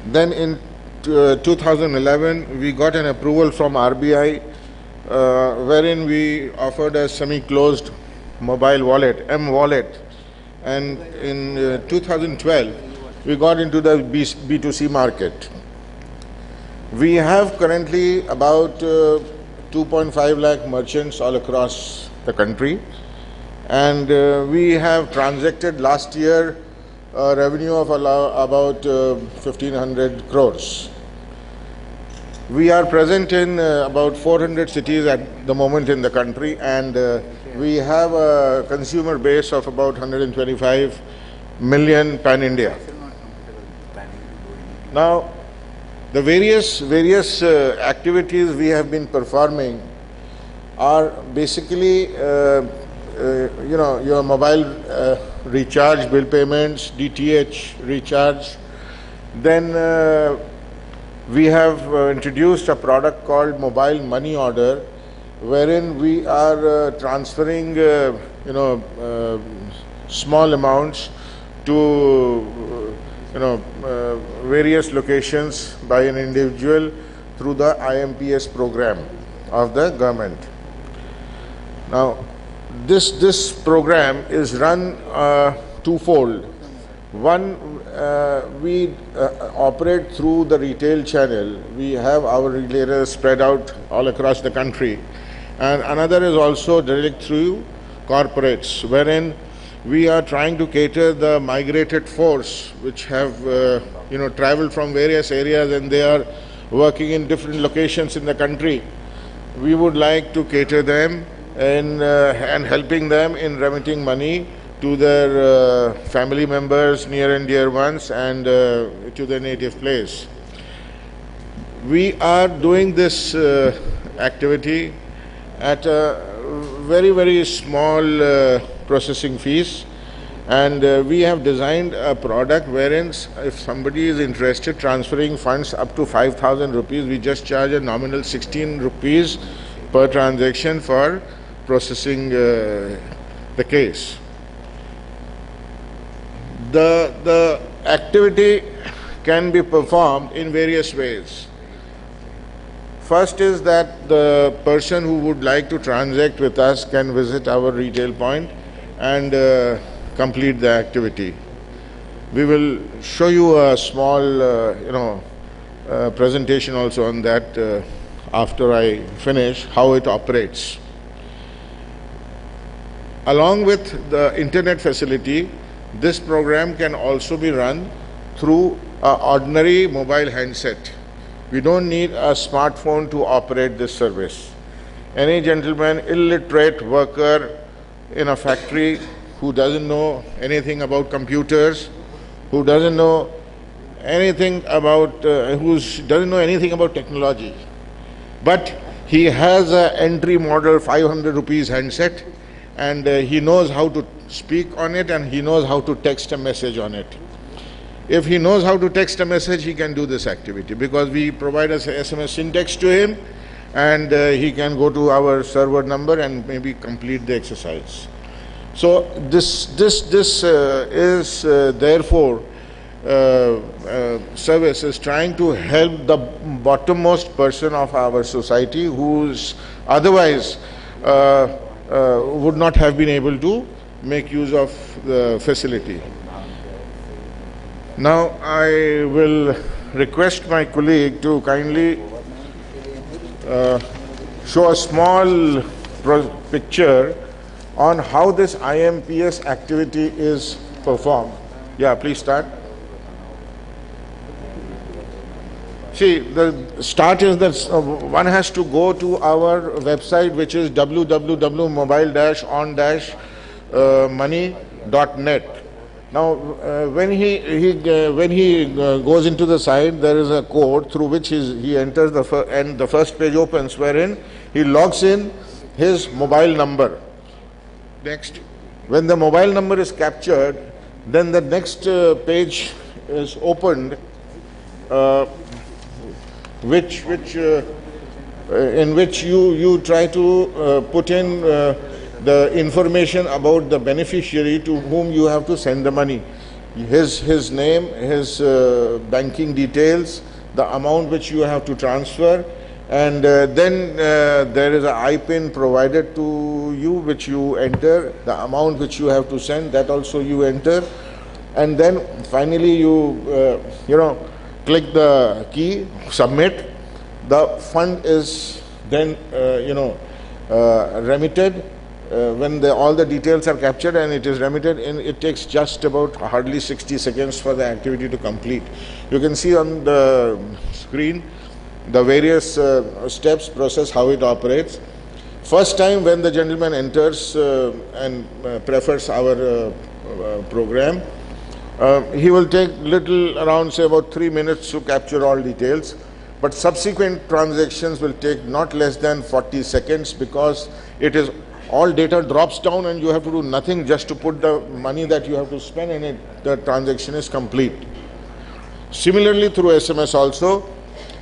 Then in 2011, we got an approval from RBI, wherein we offered a semi-closed mobile wallet, M-Wallet. And in 2012, we got into the B2C market. We have currently about 2.5 lakh merchants all across the country, and we have transacted last year a revenue of about 1,500 crores. We are present in about 400 cities at the moment in the country, and we have a consumer base of about 125 million pan-India. Now, the various activities we have been performing are basically, your mobile recharge, bill payments, DTH recharge. Then we have introduced a product called Mobile Money Order, wherein we are transferring, small amounts to various locations by an individual through the IMPS program of the government. Now, this program is run twofold. One, we operate through the retail channel. We have our retailers spread out all across the country, and another is also direct through corporates, wherein we are trying to cater the migrated force which have traveled from various areas, and they are working in different locations in the country. We would like to cater them and helping them in remitting money to their family members, near and dear ones, and to their native place. We are doing this activity at a very, very small processing fees, and we have designed a product wherein if somebody is interested transferring funds up to 5,000 rupees, we just charge a nominal 16 rupees per transaction for processing the case. The activity can be performed in various ways. First is that the person who would like to transact with us can visit our retail point and complete the activity. We will show you a small, presentation also on that after I finish, how it operates. Along with the internet facility, this program can also be run through an ordinary mobile handset. We don't need a smartphone to operate this service. Any gentleman, illiterate worker in a factory who doesn't know anything about computers, who doesn't know anything about, doesn't know anything about technology, but he has an entry model 500 rupees handset, and he knows how to speak on it, and he knows how to text a message on it. If he knows how to text a message, he can do this activity, because we provide a SMS syntax to him, and he can go to our server number and maybe complete the exercise. So this is therefore service is trying to help the bottommost person of our society, who's otherwise would not have been able to make use of the facility. Now I will request my colleague to kindly show a small picture on how this IMPS activity is performed. Yeah, please start. See, the start is that one has to go to our website, which is www.mobile-on-money.net. Now, when he goes into the site, there is a code through which he enters and the first page opens, wherein he logs in his mobile number. Next, when the mobile number is captured, then the next page is opened, in which you try to put in the information about the beneficiary to whom you have to send the money. His name, his banking details, the amount which you have to transfer, and then there is an IPIN provided to you which you enter, the amount which you have to send, that also you enter, and then finally you click the key, submit. The fund is then remitted. When all the details are captured and it is remitted, and it takes just about hardly 60 seconds for the activity to complete. You can see on the screen the various steps, process, how it operates. First time when the gentleman enters and prefers our program, he will take around say about 3 minutes to capture all details, but subsequent transactions will take not less than 40 seconds, because it is all data drops down and you have to do nothing, just to put the money that you have to spend, and the transaction is complete. Similarly, through SMS also,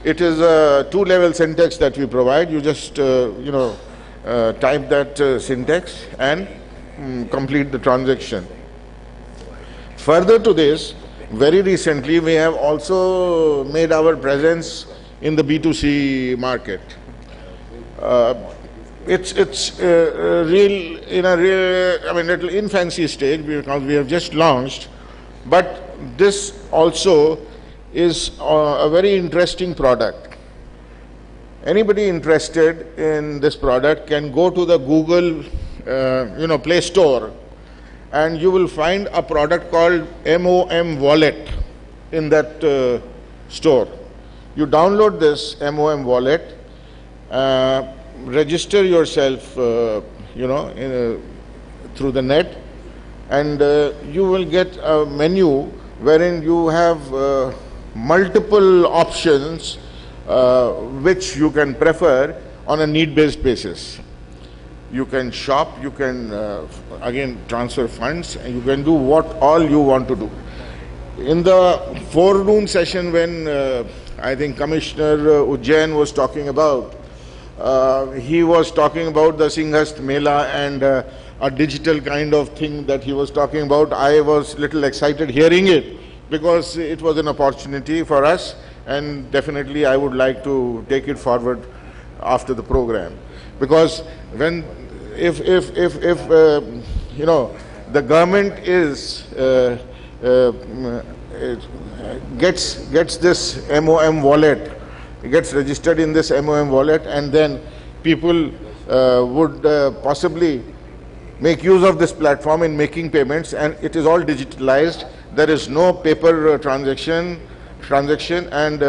it is a 2-level syntax that we provide. You just type that syntax and complete the transaction. Further to this, very recently we have also made our presence in the B2C market. It's little infancy stage, because we have just launched, but this also is a very interesting product. Anybody interested in this product can go to the Google Play Store, and you will find a product called MOM Wallet in that store. You download this MOM Wallet, register yourself through the net, and you will get a menu wherein you have multiple options which you can prefer on a need-based basis. You can shop, you can again transfer funds, and you can do what all you want to do. In the forenoon session, when I think Commissioner Ujjain was talking about, he was talking about the Singhast Mela and a digital kind of thing that he was talking about. I was little excited hearing it, because it was an opportunity for us, and definitely I would like to take it forward after the program. Because if the government gets this MOM wallet, gets registered in this MOM wallet, and then people would possibly make use of this platform in making payments, and it is all digitalized. There is no paper transaction, and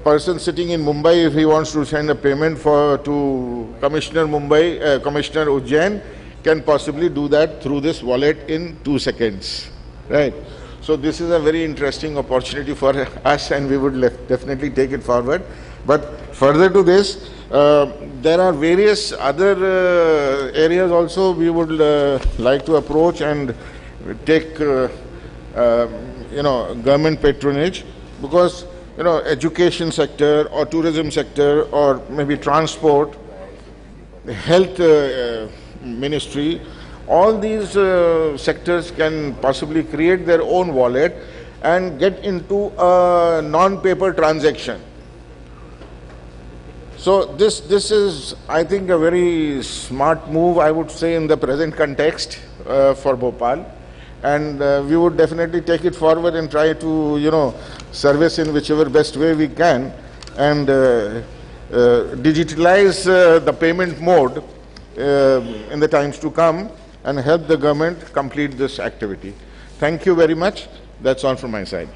person sitting in Mumbai, if he wants to send a payment to Commissioner Ujjain, can possibly do that through this wallet in 2 seconds, right? So this is a very interesting opportunity for us, and we would definitely take it forward. But further to this, there are various other areas also we would like to approach and take government patronage, because education sector or tourism sector or maybe transport, health ministry, all these sectors can possibly create their own wallet and get into a non-paper transaction. So this is, I think, a very smart move, I would say, in the present context for Bhopal. And we would definitely take it forward and try to, service in whichever best way we can, and digitalize the payment mode in the times to come, and help the government complete this activity. Thank you very much. That's all from my side.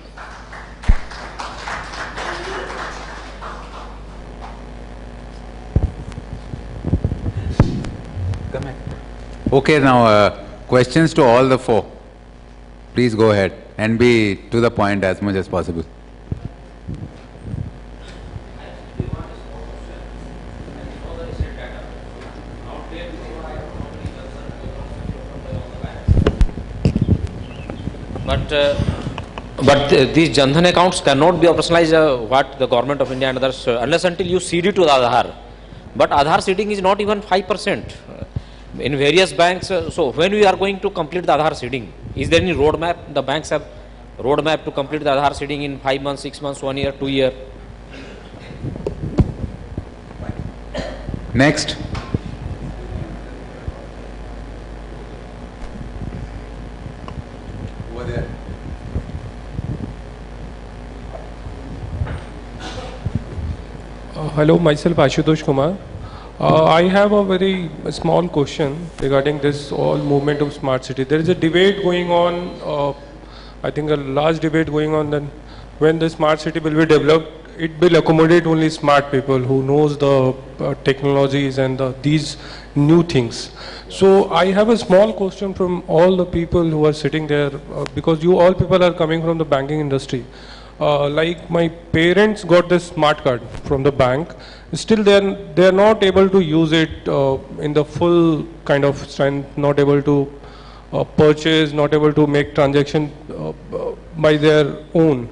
Okay, now questions to all the four. Please go ahead and be to the point as much as possible. But these Jan Dhan accounts cannot be operationalized, what the government of India and others, unless until you seed it to the Aadhaar. But Aadhaar seeding is not even 5% in various banks. So when we are going to complete the Aadhaar seeding? Is there any roadmap? The banks have roadmap to complete the Aadhaar seeding in 5 months, 6 months, 1 year, 2 years. Next. Over there. Hello, myself Ashutosh Kumar. I have a very small question regarding this whole movement of smart city. There is a debate going on, I think a large debate going on, that when the smart city will be developed, it will accommodate only smart people who knows the technologies and these new things. So I have a small question from all the people who are sitting there, because you all people are coming from the banking industry. Like my parents got this smart card from the bank, still they are not able to use it in the full kind of strength, not able to purchase, not able to make transaction by their own.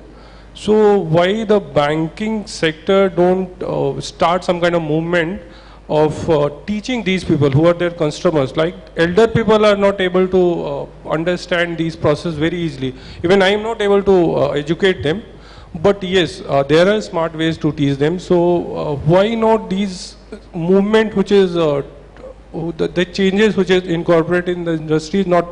So why the banking sector don't start some kind of movement of teaching these people who are their customers? Like elder people are not able to understand these processes very easily. Even I am not able to educate them. But yes, there are smart ways to teach them. So why not these movement which is the changes which is incorporated in the industry not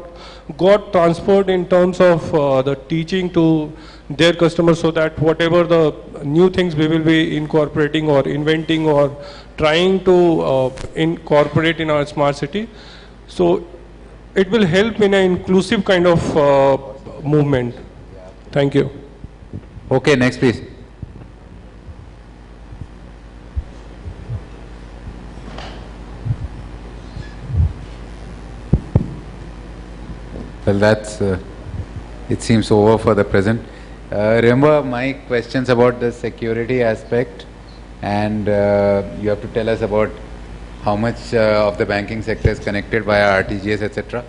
got transferred in terms of the teaching to their customers, so that whatever the new things we will be incorporating or inventing or trying to incorporate in our smart city, so it will help in an inclusive kind of movement. Thank you. Okay, next please. Well, that's, it seems over for the present. Remember my questions about the security aspect, and you have to tell us about how much of the banking sector is connected via RTGS, etc.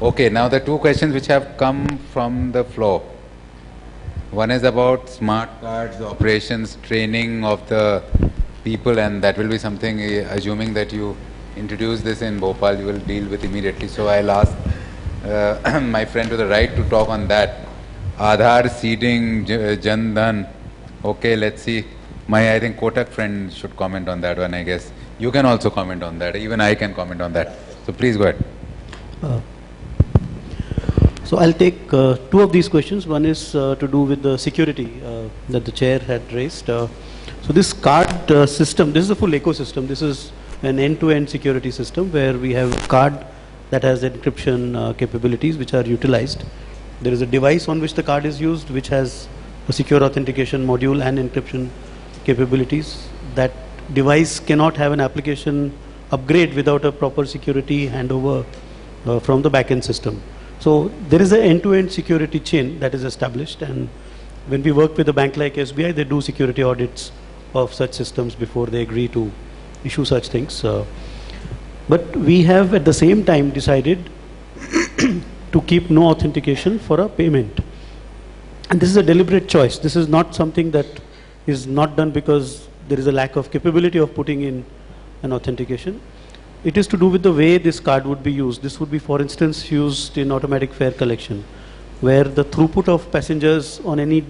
Okay, now the two questions which have come from the floor. One is about smart cards, operations, training of the people, and that will be something, assuming that you introduce this in Bhopal, you will deal with immediately. So I'll ask my friend to the right to talk on that. Aadhaar seeding, Jan Dhan. Okay, let's see. I think Kotak friend should comment on that one, I guess. You can also comment on that. Even I can comment on that. So please go ahead. So I'll take two of these questions. One is to do with the security that the chair had raised. So this card system, this is a full ecosystem. This is an end-to-end security system where we have a card that has encryption capabilities which are utilized. There is a device on which the card is used which has a secure authentication module and encryption capabilities. That device cannot have an application upgrade without a proper security handover from the backend system. So there is an end-to-end security chain that is established, and when we work with a bank like SBI, they do security audits of such systems before they agree to issue such things. But we have at the same time decided to keep no authentication for a payment. And this is a deliberate choice. This is not something that is not done because there is a lack of capability of putting in an authentication. It is to do with the way this card would be used. This would be, for instance, used in automatic fare collection, where the throughput of passengers on any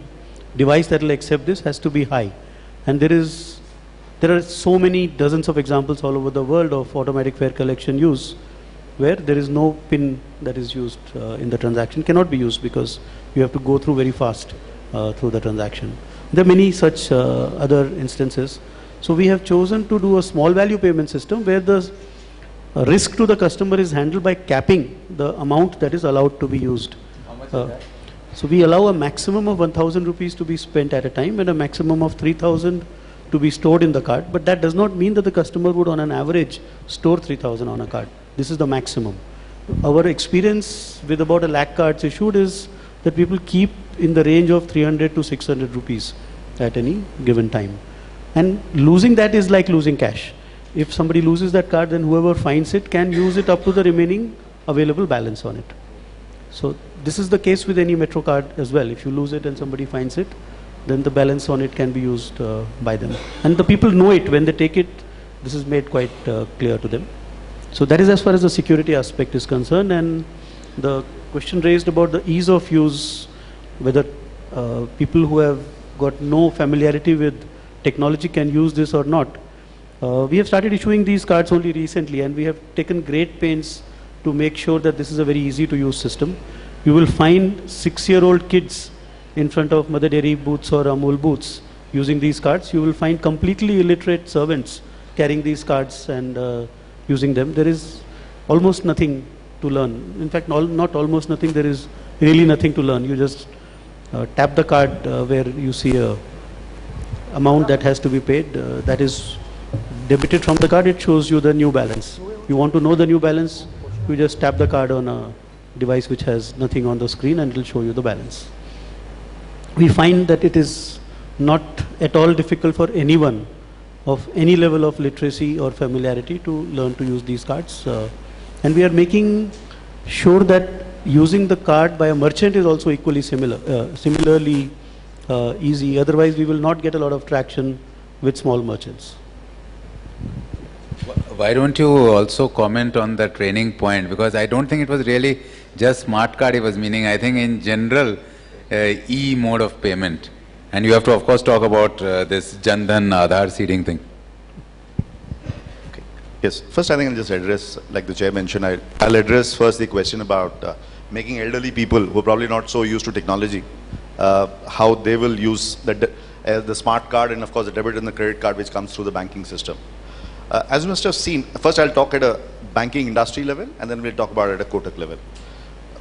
device that will accept this has to be high. And there are so many dozens of examples all over the world of automatic fare collection use, where there is no PIN that is used in the transaction, cannot be used because you have to go through very fast through the transaction. There are many such other instances. So we have chosen to do a small value payment system where the risk to the customer is handled by capping the amount that is allowed to be used. How much is that? So we allow a maximum of 1,000 rupees to be spent at a time and a maximum of 3,000 to be stored in the card. But that does not mean that the customer would on an average store 3,000 on a card. This is the maximum. our experience with about 1 lakh cards issued is that people keep in the range of 300 to 600 rupees at any given time. And losing that is like losing cash. If somebody loses that card, then whoever finds it can use it up to the remaining available balance on it. So this is the case with any Metro card as well. If you lose it and somebody finds it, then the balance on it can be used by them. And the people know it when they take it. This is made quite clear to them. So that is as far as the security aspect is concerned. And the question raised about the ease of use, whether people who have got no familiarity with technology can use this or not. We have started issuing these cards only recently, and we have taken great pains to make sure that this is a very easy to use system. You will find 6-year-old kids in front of Mother Dairy booths or Amul booths using these cards. You will find completely illiterate servants carrying these cards and using them. There is almost nothing to learn. In fact, not almost nothing, there is really nothing to learn. You just tap the card where you see a amount that has to be paid. That is debited from the card. It shows you the new balance. You want to know the new balance, you just tap the card on a device which has nothing on the screen, and it will show you the balance. We find that it is not at all difficult for anyone of any level of literacy or familiarity to learn to use these cards. And we are making sure that using the card by a merchant is also equally similarly easy. Otherwise, we will not get a lot of traction with small merchants. Why don't you also comment on the training point? Because I don't think it was really just smart card he was meaning. I think in general, e-mode of payment. And you have to, of course, talk about this Jan Dhan Aadhaar seeding thing. Okay. Yes. First, I think I'll just address, like the chair mentioned, I'll address first the question about making elderly people who are probably not so used to technology, how they will use the smart card and, of course, the debit and the credit card which comes through the banking system. As you must have seen, first I'll talk at a banking industry level, and then we'll talk about it at a Kotak level.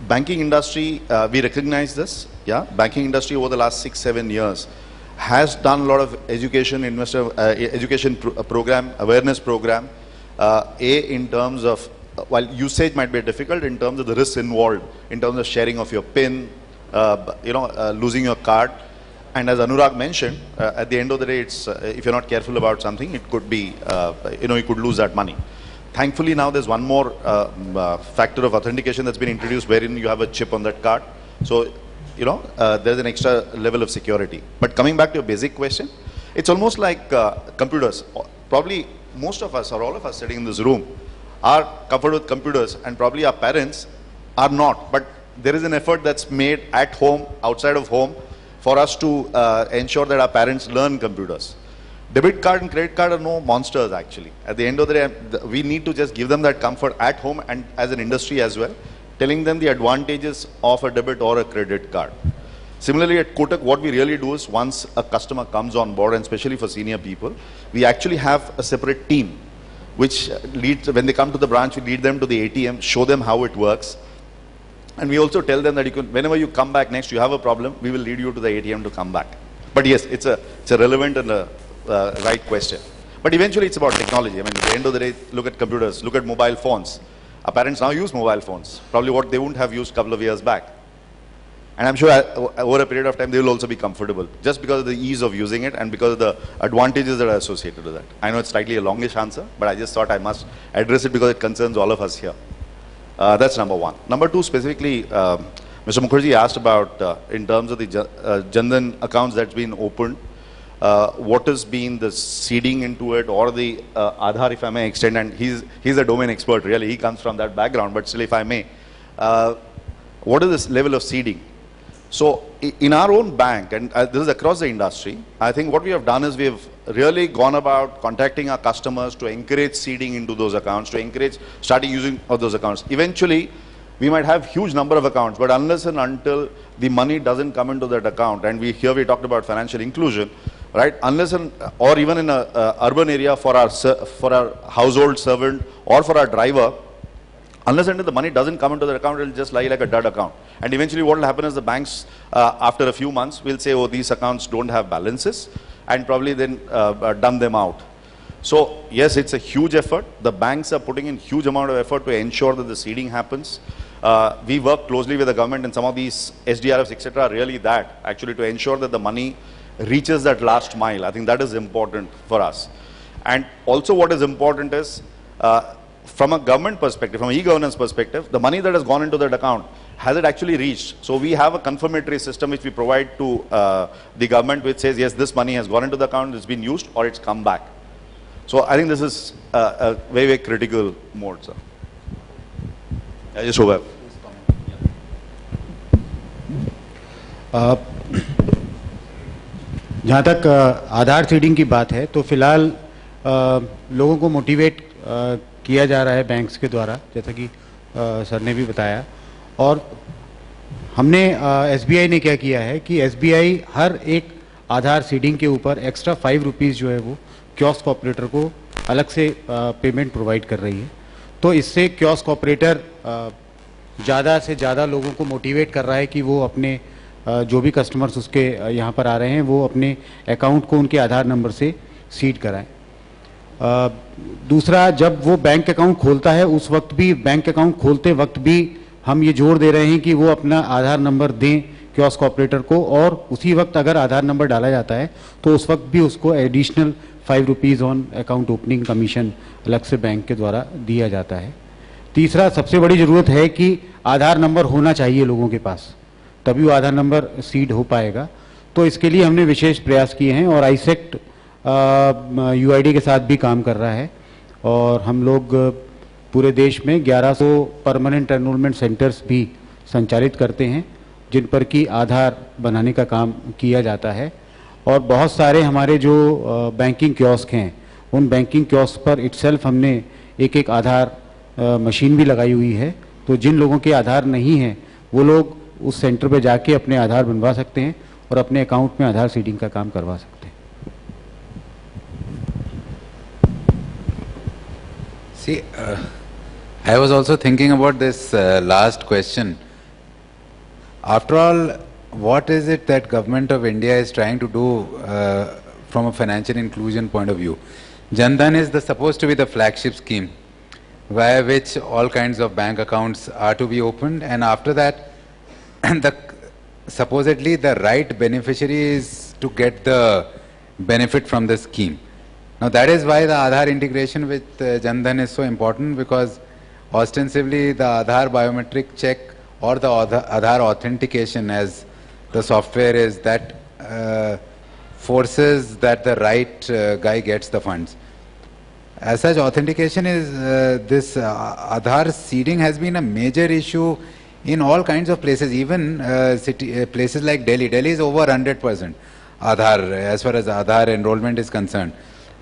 Banking industry, we recognize this. Yeah, banking industry over the last 6-7 years has done a lot of education, program, awareness program. In terms of, while usage might be difficult, in terms of the risks involved, in terms of sharing of your PIN, losing your card. And as Anurag mentioned, at the end of the day, it's if you're not careful about something, it could be, you could lose that money. Thankfully, now there's one more factor of authentication that's been introduced, wherein you have a chip on that card. So, there's an extra level of security. But coming back to your basic question, it's almost like computers. Probably most of us, or all of us sitting in this room, are covered with computers, and probably our parents are not. But there is an effort that's made at home, outside of home, for us to ensure that our parents learn computers. Debit card and credit card are no monsters, actually. At the end of the day, we need to just give them that comfort at home and as an industry as well, telling them the advantages of a debit or a credit card. Similarly, at Kotak, what we really do is once a customer comes on board, and especially for senior people, we actually have a separate team which leads, when they come to the branch, we lead them to the ATM, show them how it works. And we also tell them that whenever you come back next, you have a problem, we will lead you to the ATM to come back. But yes, it's a relevant and a right question. But eventually it's about technology. I mean, at the end of the day, look at computers, look at mobile phones. Our parents now use mobile phones, probably what they wouldn't have used a couple of years back. And I'm sure over a period of time, they will also be comfortable, just because of the ease of using it and because of the advantages that are associated with that. I know it's slightly a longish answer, but I just thought I must address it because it concerns all of us here. That's number one. Number two, specifically, Mr. Mukherjee asked about, in terms of the Jan Dhan accounts that's been opened, what has been the seeding into it, or the Aadhaar, if I may extend, and he's a domain expert, really, he comes from that background, but still, if I may, what is this level of seeding? So, in our own bank, and this is across the industry, I think what we have done is we have really gone about contacting our customers to encourage seeding into those accounts, to encourage starting using of those accounts. Eventually, we might have huge number of accounts, but unless and until the money doesn't come into that account, and we talked about financial inclusion, right? Unless or even in a urban area for our household servant or for our driver, unless and until the money doesn't come into the account, it will just lie like a dud account. And eventually what will happen is the banks, after a few months, will say, oh, these accounts don't have balances, and probably then dump them out. So yes, it's a huge effort. The banks are putting in huge amount of effort to ensure that the seeding happens. We work closely with the government, and some of these SDRFs, etc., are really that, actually, to ensure that the money reaches that last mile. I think that is important for us. And also what is important is, from a government perspective, from an e-governance perspective, the money that has gone into that account, has it actually reached? So we have a confirmatory system which we provide to the government, which says, yes, this money has gone into the account, it's been used, or it's come back. So I think this is a very, very critical mode, sir. I just hope. जहाँ तक आधार seeding की बात है, तो फिलहाल लोगों को motivate किया जा रहा है बैंक्स के द्वारा, जैसा कि सर ने भी बताया। और हमने SBI ने क्या किया है कि SBI हर एक आधार सीडिंग के ऊपर एक्स्ट्रा 5 रुपीज़ जो है वो कियोस्क ऑपरेटर को अलग से पेमेंट प्रोवाइड कर रही है। तो इससे कियोस्क ऑपरेटर ज़्यादा से ज़्यादा लोगों को मोटिवेट कर रहा है कि वो अपने जो भी कस्टमर्स उसके यहाँ पर आ रहे हैं वो अपने अकाउंट को उनके आधार नंबर से सीड कराएं। दूसरा, जब वो बैंक अकाउंट खोलता है उस वक्त भी, बैंक अकाउंट खोलते वक्त भी हम ये जोर दे रहे हैं कि वो अपना आधार नंबर दें कियोस्क ऑपरेटर को, और उसी वक्त अगर आधार नंबर डाला जाता है तो उस वक्त भी उसको additional 5 rupees on account opening commission अलग से बैंक के द्वारा दिया जाता है। तीसरा, सबसे बड़ी ज़रूरत है कि आधार नंबर होना चाहिए लोगों के पास, तभी वो आधार नंबर सीड हो पाएगा। तो इसके लिए हमने विशेष प्रयास किए हैं, और आईसेक्ट UID के साथ भी काम कर रहा है, और हम लोग पूरे देश में 1100 परमानेंट एनरोलमेंट सेंटर्स भी संचालित करते हैं, जिन पर कि आधार बनाने का काम किया जाता है। और बहुत सारे हमारे जो बैंकिंग कियोस्क हैं, उन बैंकिंग कियोस्क पर इटसेल्फ हमने एक आधार मशीन भी लगाई हुई है। तो जिन लोगों के आधार नहीं हैं वो लोग उस सेंटर पे जाके अपने आधार बनवा सकते हैं और अपने अकाउंट में आधार सीडिंग का काम करवा सकते हैं। See, I was also thinking about this last question. After all, what is it that Government of India is trying to do from a financial inclusion point of view? Jan Dhan is supposed to be the flagship scheme via which all kinds of bank accounts are to be opened, and after that supposedly the right beneficiary is to get the benefit from the scheme. Now that is why the Aadhaar integration with Jan Dhan is so important, because ostensibly the Aadhaar biometric check or the Aadhaar authentication, as the software is, that forces that the right guy gets the funds. As such, authentication is this Aadhaar seeding has been a major issue in all kinds of places, even places like Delhi. Delhi is over 100% Aadhaar as far as Aadhaar enrollment is concerned.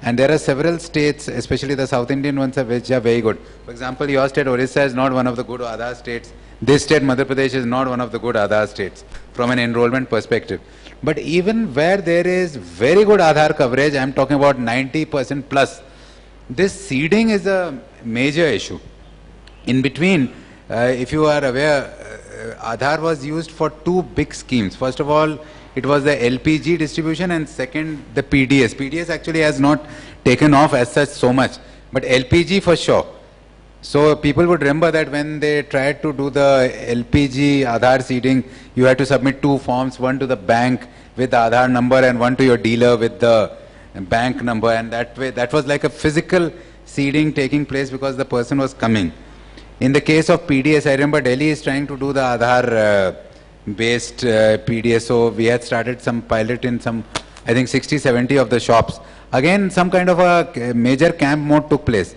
And there are several states, especially the South Indian ones, which are very good. For example, your state, Orissa, is not one of the good Aadhaar states. This state, Madhya Pradesh, is not one of the good Aadhaar states from an enrollment perspective. But even where there is very good Aadhaar coverage, I am talking about 90% plus, this seeding is a major issue. In between, if you are aware, Aadhaar was used for two big schemes. First of all, it was the LPG distribution, and second, the PDS. PDS actually has not taken off as such so much, but LPG for sure. So people would remember that when they tried to do the LPG Aadhaar seeding, you had to submit two forms, one to the bank with the Aadhaar number and one to your dealer with the bank number, and that way, that was like a physical seeding taking place because the person was coming. In the case of PDS, I remember Delhi is trying to do the Aadhaar based PDS, so we had started some pilot in some, I think 60-70 of the shops. Again, some kind of a major camp mode took place.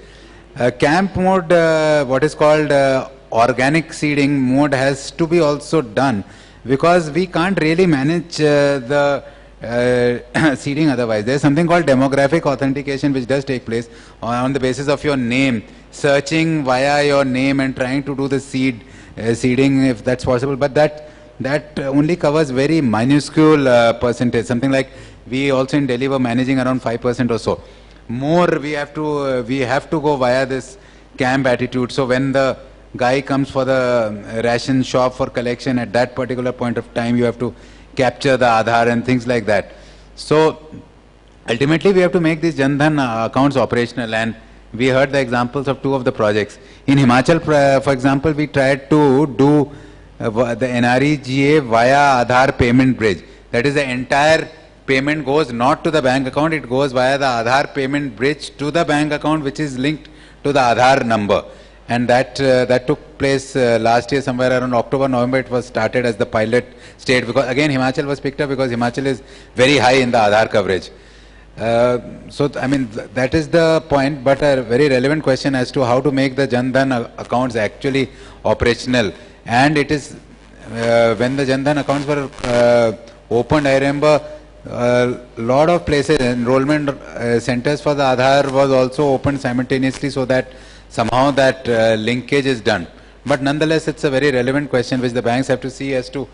Camp mode, what is called organic seeding mode, has to be also done, because we can't really manage the seeding otherwise. There is something called demographic authentication which does take place on the basis of your name, searching via your name and trying to do the seeding if that's possible, but that only covers very minuscule percentage, something like we also in Delhi were managing around 5% or so. More we have to go via this camp attitude. So when the guy comes for the ration shop for collection, at that particular point of time you have to capture the Aadhaar and things like that. So ultimately we have to make these Jan Dhan accounts operational, and we heard the examples of 2 of the projects. In Himachal, for example, we tried to do the NREGA via Aadhaar payment bridge. That is, the entire payment goes not to the bank account, it goes via the Aadhaar payment bridge to the bank account, which is linked to the Aadhaar number. And that took place last year, somewhere around October, November. It was started as the pilot state, because again Himachal was picked up because Himachal is very high in the Aadhaar coverage. So I mean that is the point, but a very relevant question as to how to make the Jan Dhan accounts actually operational. And it is when the Jan Dhan accounts were opened, I remember a lot of places, enrollment centers for the Aadhaar was also opened simultaneously, so that somehow that linkage is done. But nonetheless, it's a very relevant question which the banks have to see as to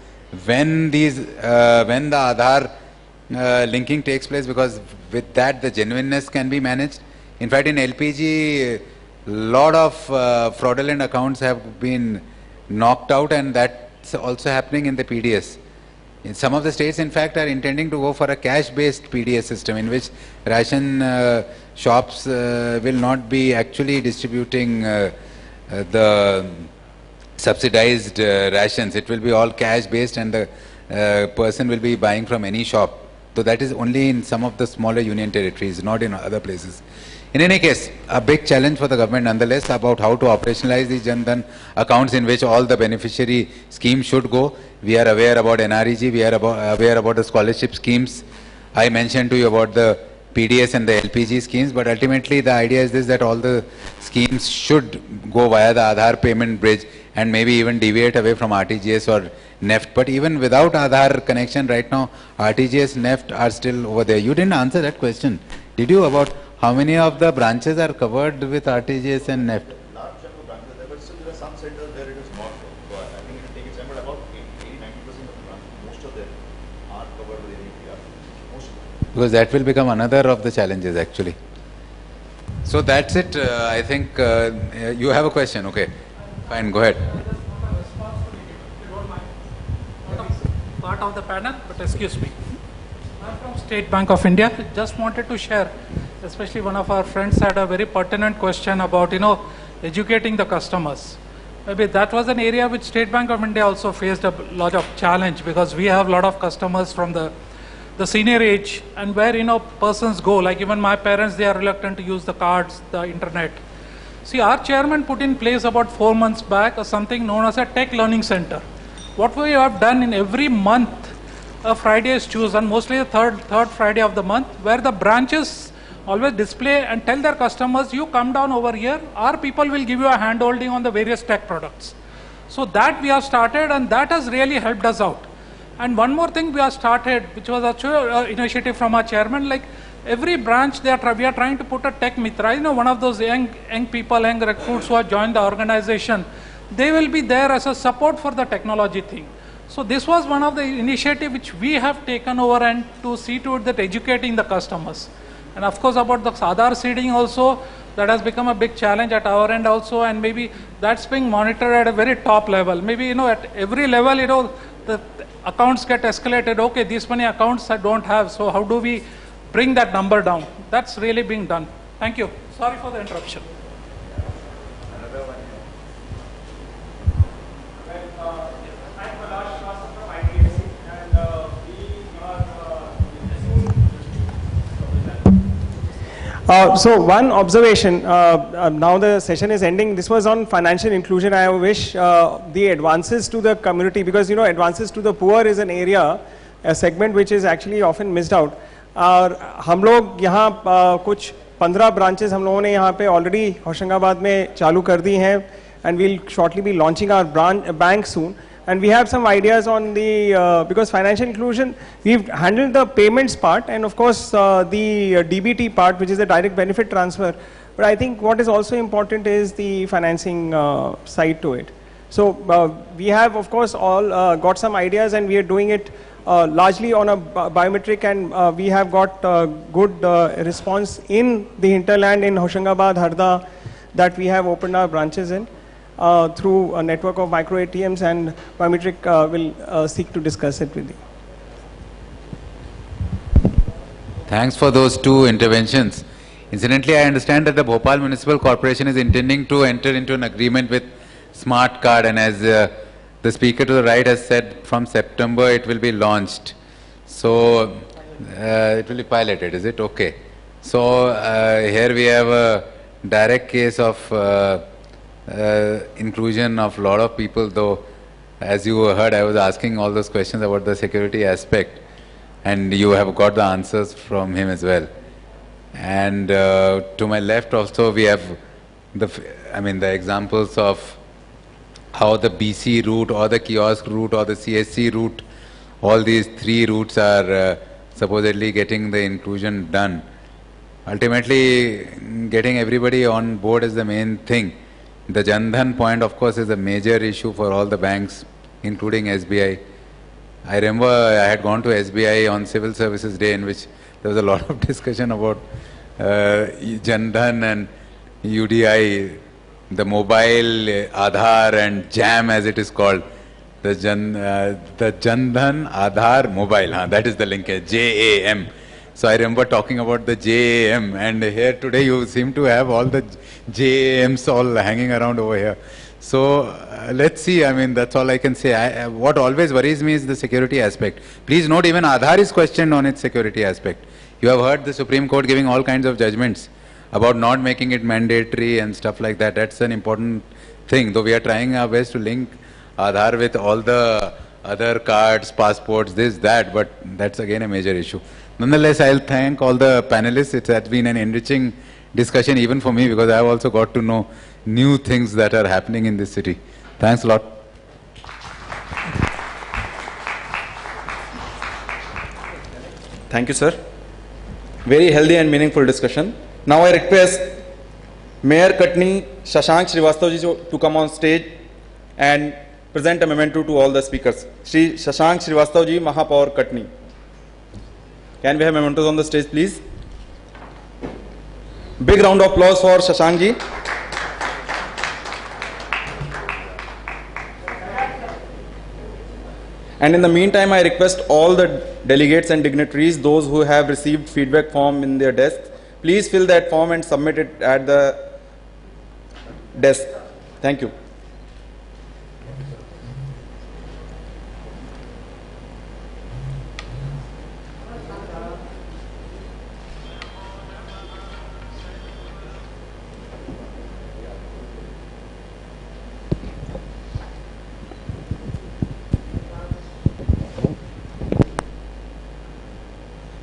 when these when the Aadhaar linking takes place, because with that the genuineness can be managed. In fact, in LPG, lot of fraudulent accounts have been knocked out, and that's also happening in the PDS. In some of the states, in fact, are intending to go for a cash-based PDS system, in which ration shops will not be actually distributing the subsidized rations. It will be all cash-based, and the person will be buying from any shop. So that is only in some of the smaller union territories, not in other places. In any case, a big challenge for the government nonetheless about how to operationalize these Jan Dhan accounts in which all the beneficiary schemes should go. We are aware about NREG, we are aware about the scholarship schemes. I mentioned to you about the PDS and the LPG schemes, but ultimately the idea is this, that all the schemes should go via the Aadhaar payment bridge and maybe even deviate away from RTGS or NEFT. But even without Aadhaar connection right now, RTGS, NEFT are still over there. You didn't answer that question, did you, about how many of the branches are covered with RTGS and NEFT? Large chunk of branches there, but still there are some centers where it is not. So I think it will take its time, but about 80-90% of the branches, most of them are covered with NEPR. Most of them. Because that will become another of the challenges actually. So that's it. I think you have a question. Okay, fine, go ahead. Part of the panel, but excuse me. I'm from State Bank of India. Just wanted to share, especially one of our friends had a very pertinent question about, educating the customers. Maybe that was an area which State Bank of India also faced a lot of challenge, because we have a lot of customers from the senior age, and where, persons go, like even my parents, they are reluctant to use the cards, the internet. See, our chairman put in place about 4 months back something known as a tech learning center. What we have done in every month, a Friday is chosen, mostly the third Friday of the month, where the branches always display and tell their customers, you come down over here, our people will give you a hand holding on the various tech products. So that we have started, and that has really helped us out. And one more thing we have started, which was actually an initiative from our chairman, like every branch we are trying to put a tech mitra, one of those young people, young recruits who have joined the organization, they will be there as a support for the technology thing. So this was one of the initiatives which we have taken over, and to see to it that educating the customers. And of course about the Aadhaar seeding also, that has become a big challenge at our end also, and maybe that's being monitored at a very top level. Maybe, at every level, the accounts get escalated. Okay, these many accounts I don't have, so how do we bring that number down? That's really being done. Thank you. Sorry for the interruption. So one observation, now the session is ending. This was on financial inclusion. I wish the advances to the community, because advances to the poor is an area, a segment which is actually often missed out. हम लोग यहाँ कुछ 15 branches हम लोगों ने यहाँ पे already Hoshangabad में चालू कर दी हैं, and we'll shortly be launching our bank soon. And we have some ideas on the, because financial inclusion, we've handled the payments part, and of course the DBT part, which is the direct benefit transfer. But I think what is also important is the financing side to it. So we have, of course, all got some ideas, and we are doing it largely on a biometric, and we have got good response in the hinterland in Hoshangabad, Harda, that we have opened our branches in. Through a network of micro ATMs, and biometric will seek to discuss it with you. Thanks for those two interventions. Incidentally, I understand that the Bhopal Municipal Corporation is intending to enter into an agreement with Smart Card, and as the speaker to the right has said, from September it will be launched. So it will be piloted, is it? Okay. So here we have a direct case of inclusion of a lot of people, though as you heard I was asking all those questions about the security aspect, and you have got the answers from him as well. And to my left also we have the examples of how the BC route or the kiosk route or the CSC route, all these three routes are supposedly getting the inclusion done. Ultimately, getting everybody on board is the main thing. The Jan Dhan point, of course, is a major issue for all the banks, including SBI. I remember I had gone to SBI on Civil Services Day, in which there was a lot of discussion about Jan Dhan and UDI, the mobile Aadhaar and JAM as it is called. The Jan Dhan Aadhaar Mobile, that is the linkage, JAM. So I remember talking about the JAM, and here today you seem to have all the JAMs all hanging around over here. So let's see, that's all I can say. What always worries me is the security aspect. Please note, even Aadhaar is questioned on its security aspect. You have heard the Supreme Court giving all kinds of judgments about not making it mandatory and stuff like that. That's an important thing, though we are trying our best to link Aadhaar with all the other cards, passports, this, that, but that's again a major issue. Nonetheless, I'll thank all the panelists. It has been an enriching discussion even for me, because I've also got to know new things that are happening in this city. Thanks a lot. Thank you, sir. Very healthy and meaningful discussion. Now I request Mayor Katni Shashank Srivastava ji to come on stage and present a memento to all the speakers. Shri Shashank Srivastava ji, Mahapaur Katni. Can we have mementos on the stage, please? Big round of applause for Shashank ji. And in the meantime, I request all the delegates and dignitaries, those who have received feedback form in their desk, please fill that form and submit it at the desk. Thank you.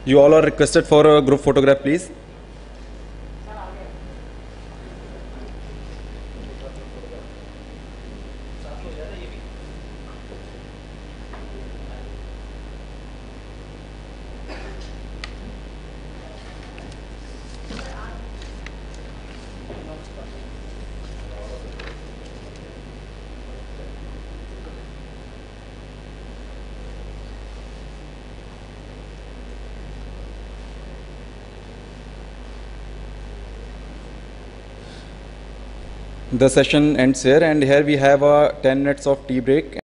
You all are requested for a group photograph, please. The session ends here, and here we have a 10 minutes of tea break.